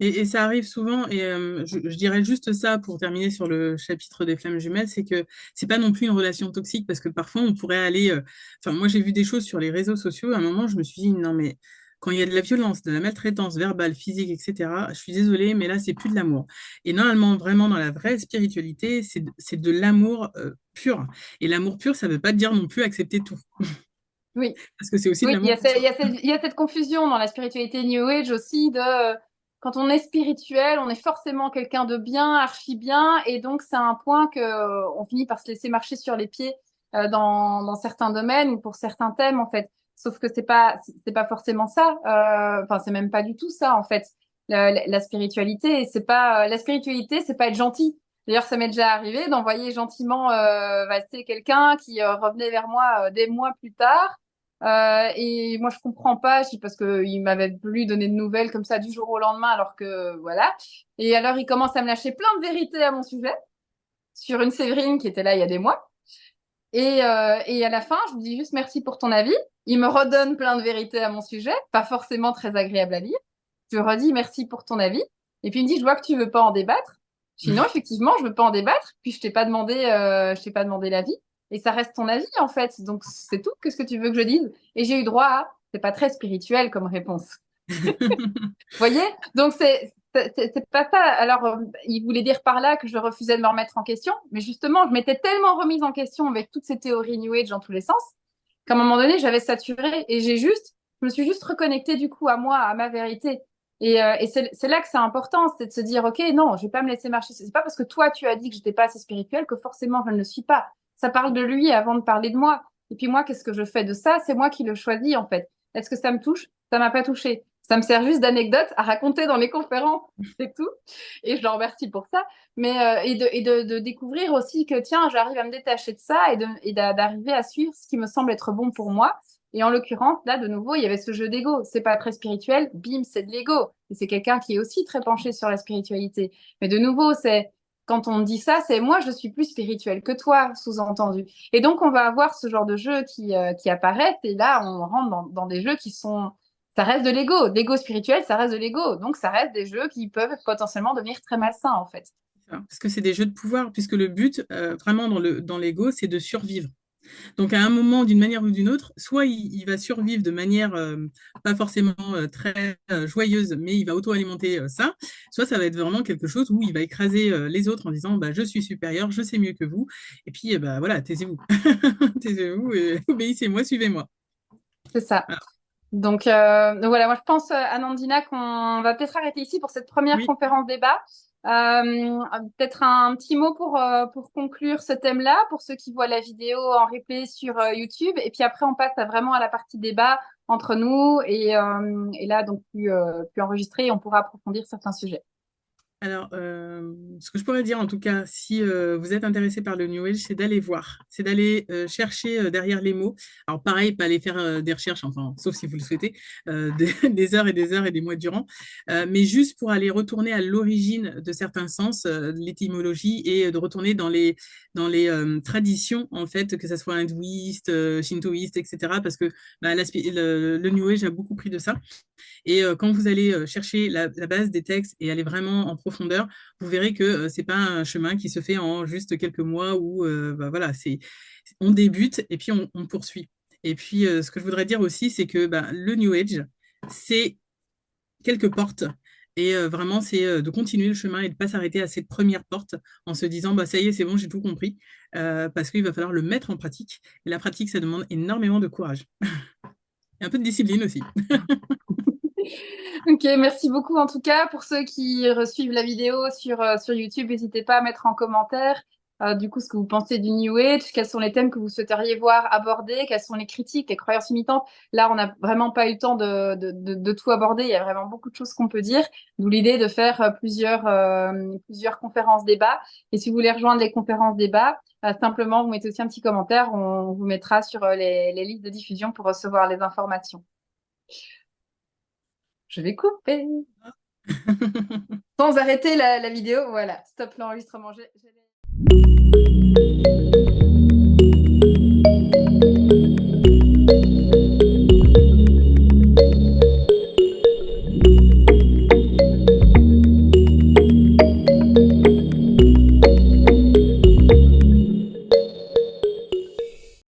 Et ça arrive souvent, et je dirais juste ça pour terminer sur le chapitre des flammes jumelles, c'est que c'est pas non plus une relation toxique, parce que parfois on pourrait aller. Enfin, moi j'ai vu des choses sur les réseaux sociaux, à un moment je me suis dit, non mais quand il y a de la violence, de la maltraitance verbale, physique, etc., je suis désolée, mais là c'est plus de l'amour. Et normalement, vraiment dans la vraie spiritualité, c'est de l'amour pur. Et l'amour pur, ça veut pas dire non plus accepter tout, Oui. parce que c'est aussi de Oui, l'amour pour soi. il y a cette confusion dans la spiritualité New Age aussi de quand on est spirituel, on est forcément quelqu'un de bien, archi bien, et donc c'est un point que on finit par se laisser marcher sur les pieds dans certains domaines ou pour certains thèmes en fait. Sauf que c'est pas forcément ça. Enfin, c'est même pas du tout ça en fait. La spiritualité, c'est pas la spiritualité, c'est pas être gentil. D'ailleurs, ça m'est déjà arrivé d'envoyer gentiment bah, c'est quelqu'un qui revenait vers moi des mois plus tard et moi, je comprends pas, je dis parce que il m'avait plus donné de nouvelles comme ça du jour au lendemain, alors que voilà. Et alors, il commence à me lâcher plein de vérités à mon sujet sur une Séverine qui était là il y a des mois. Et à la fin, je lui dis juste merci pour ton avis. Il me redonne plein de vérités à mon sujet, pas forcément très agréable à lire. Je lui redis merci pour ton avis. Et puis il me dit, je vois que tu veux pas en débattre. Je dis non, effectivement, je veux pas en débattre. Puis je t'ai pas demandé l'avis. Et ça reste ton avis, en fait. Donc c'est tout. Qu'est-ce que tu veux que je dise? Et j'ai eu droit à, c'est pas très spirituel comme réponse. Voyez? Donc c'est pas ça. Alors il voulait dire par là que je refusais de me remettre en question, mais justement je m'étais tellement remise en question avec toutes ces théories New Age dans tous les sens qu'à un moment donné j'avais saturé et je me suis juste reconnectée du coup à moi, à ma vérité. Et c'est là que c'est important, c'est de se dire ok non, je vais pas me laisser marcher. C'est pas parce que toi tu as dit que j'étais pas assez spirituelle que forcément je ne le suis pas. Ça parle de lui avant de parler de moi. Et puis moi, qu'est-ce que je fais de ça? C'est moi qui le choisis en fait. Est-ce que ça me touche? Ça m'a pas touché. Ça me sert juste d'anecdote à raconter dans les conférences, c'est tout. Et je le remercie pour ça. Mais de découvrir aussi que tiens, j'arrive à me détacher de ça et d'arriver à suivre ce qui me semble être bon pour moi. Et en l'occurrence, là, de nouveau, il y avait ce jeu d'ego. C'est pas très spirituel, bim, c'est de l'ego. Et c'est quelqu'un qui est aussi très penché sur la spiritualité. Mais de nouveau, c'est quand on dit ça, c'est moi, je suis plus spirituel que toi, sous-entendu. Et donc, on va avoir ce genre de jeu qui apparaissent. Et là, on rentre dans des jeux qui sont ça reste de l'ego. L'ego spirituel, ça reste de l'ego. Donc, ça reste des jeux qui peuvent potentiellement devenir très malsains, en fait. Parce que c'est des jeux de pouvoir, puisque le but, vraiment dans l'ego, c'est de survivre. Donc, à un moment, d'une manière ou d'une autre, soit il va survivre de manière pas forcément très joyeuse, mais il va auto-alimenter ça, soit ça va être vraiment quelque chose où il va écraser les autres en disant bah, je suis supérieur, je sais mieux que vous, et puis bah, voilà, taisez-vous. Taisez-vous et obéissez-moi, suivez-moi. C'est ça. Voilà. Donc voilà, moi je pense, Anandina, qu'on va peut-être arrêter ici pour cette première Oui, conférence débat. Peut-être un petit mot pour conclure ce thème-là, pour ceux qui voient la vidéo en replay sur YouTube. Et puis après, on passe vraiment à la partie débat entre nous. Et là, donc, plus enregistré, on pourra approfondir certains sujets. Alors, ce que je pourrais dire en tout cas, si vous êtes intéressé par le New Age, c'est d'aller voir, c'est d'aller chercher derrière les mots. Alors pareil, pas aller faire des recherches, enfin, sauf si vous le souhaitez, des heures et des heures et des mois durant, mais juste pour aller retourner à l'origine de certains sens, de l'étymologie, et de retourner dans les traditions, en fait, que ce soit hindouiste, shintoïste, etc. Parce que bah, le New Age a beaucoup pris de ça. Et quand vous allez chercher la base des textes et aller vraiment en profondeur, vous verrez que c'est pas un chemin qui se fait en juste quelques mois où bah, voilà, on débute et puis on poursuit. Et puis ce que je voudrais dire aussi, c'est que bah, le New Age, c'est quelques portes. Et vraiment, c'est de continuer le chemin et de ne pas s'arrêter à cette première porte en se disant, bah, ça y est, c'est bon, j'ai tout compris. Parce qu'il va falloir le mettre en pratique. Et la pratique, ça demande énormément de courage. Et un peu de discipline aussi. Ok, merci beaucoup en tout cas. Pour ceux qui suivent la vidéo sur YouTube, n'hésitez pas à mettre en commentaire du coup ce que vous pensez du New Age, quels sont les thèmes que vous souhaiteriez voir abordés, quelles sont les critiques, les croyances limitantes. Là, on n'a vraiment pas eu le temps de tout aborder. Il y a vraiment beaucoup de choses qu'on peut dire. D'où l'idée de faire plusieurs conférences débats. Et si vous voulez rejoindre les conférences débats, simplement vous mettez aussi un petit commentaire. On vous mettra sur les listes de diffusion pour recevoir les informations. Je vais couper. Sans arrêter la vidéo, voilà, stop l'enregistrement.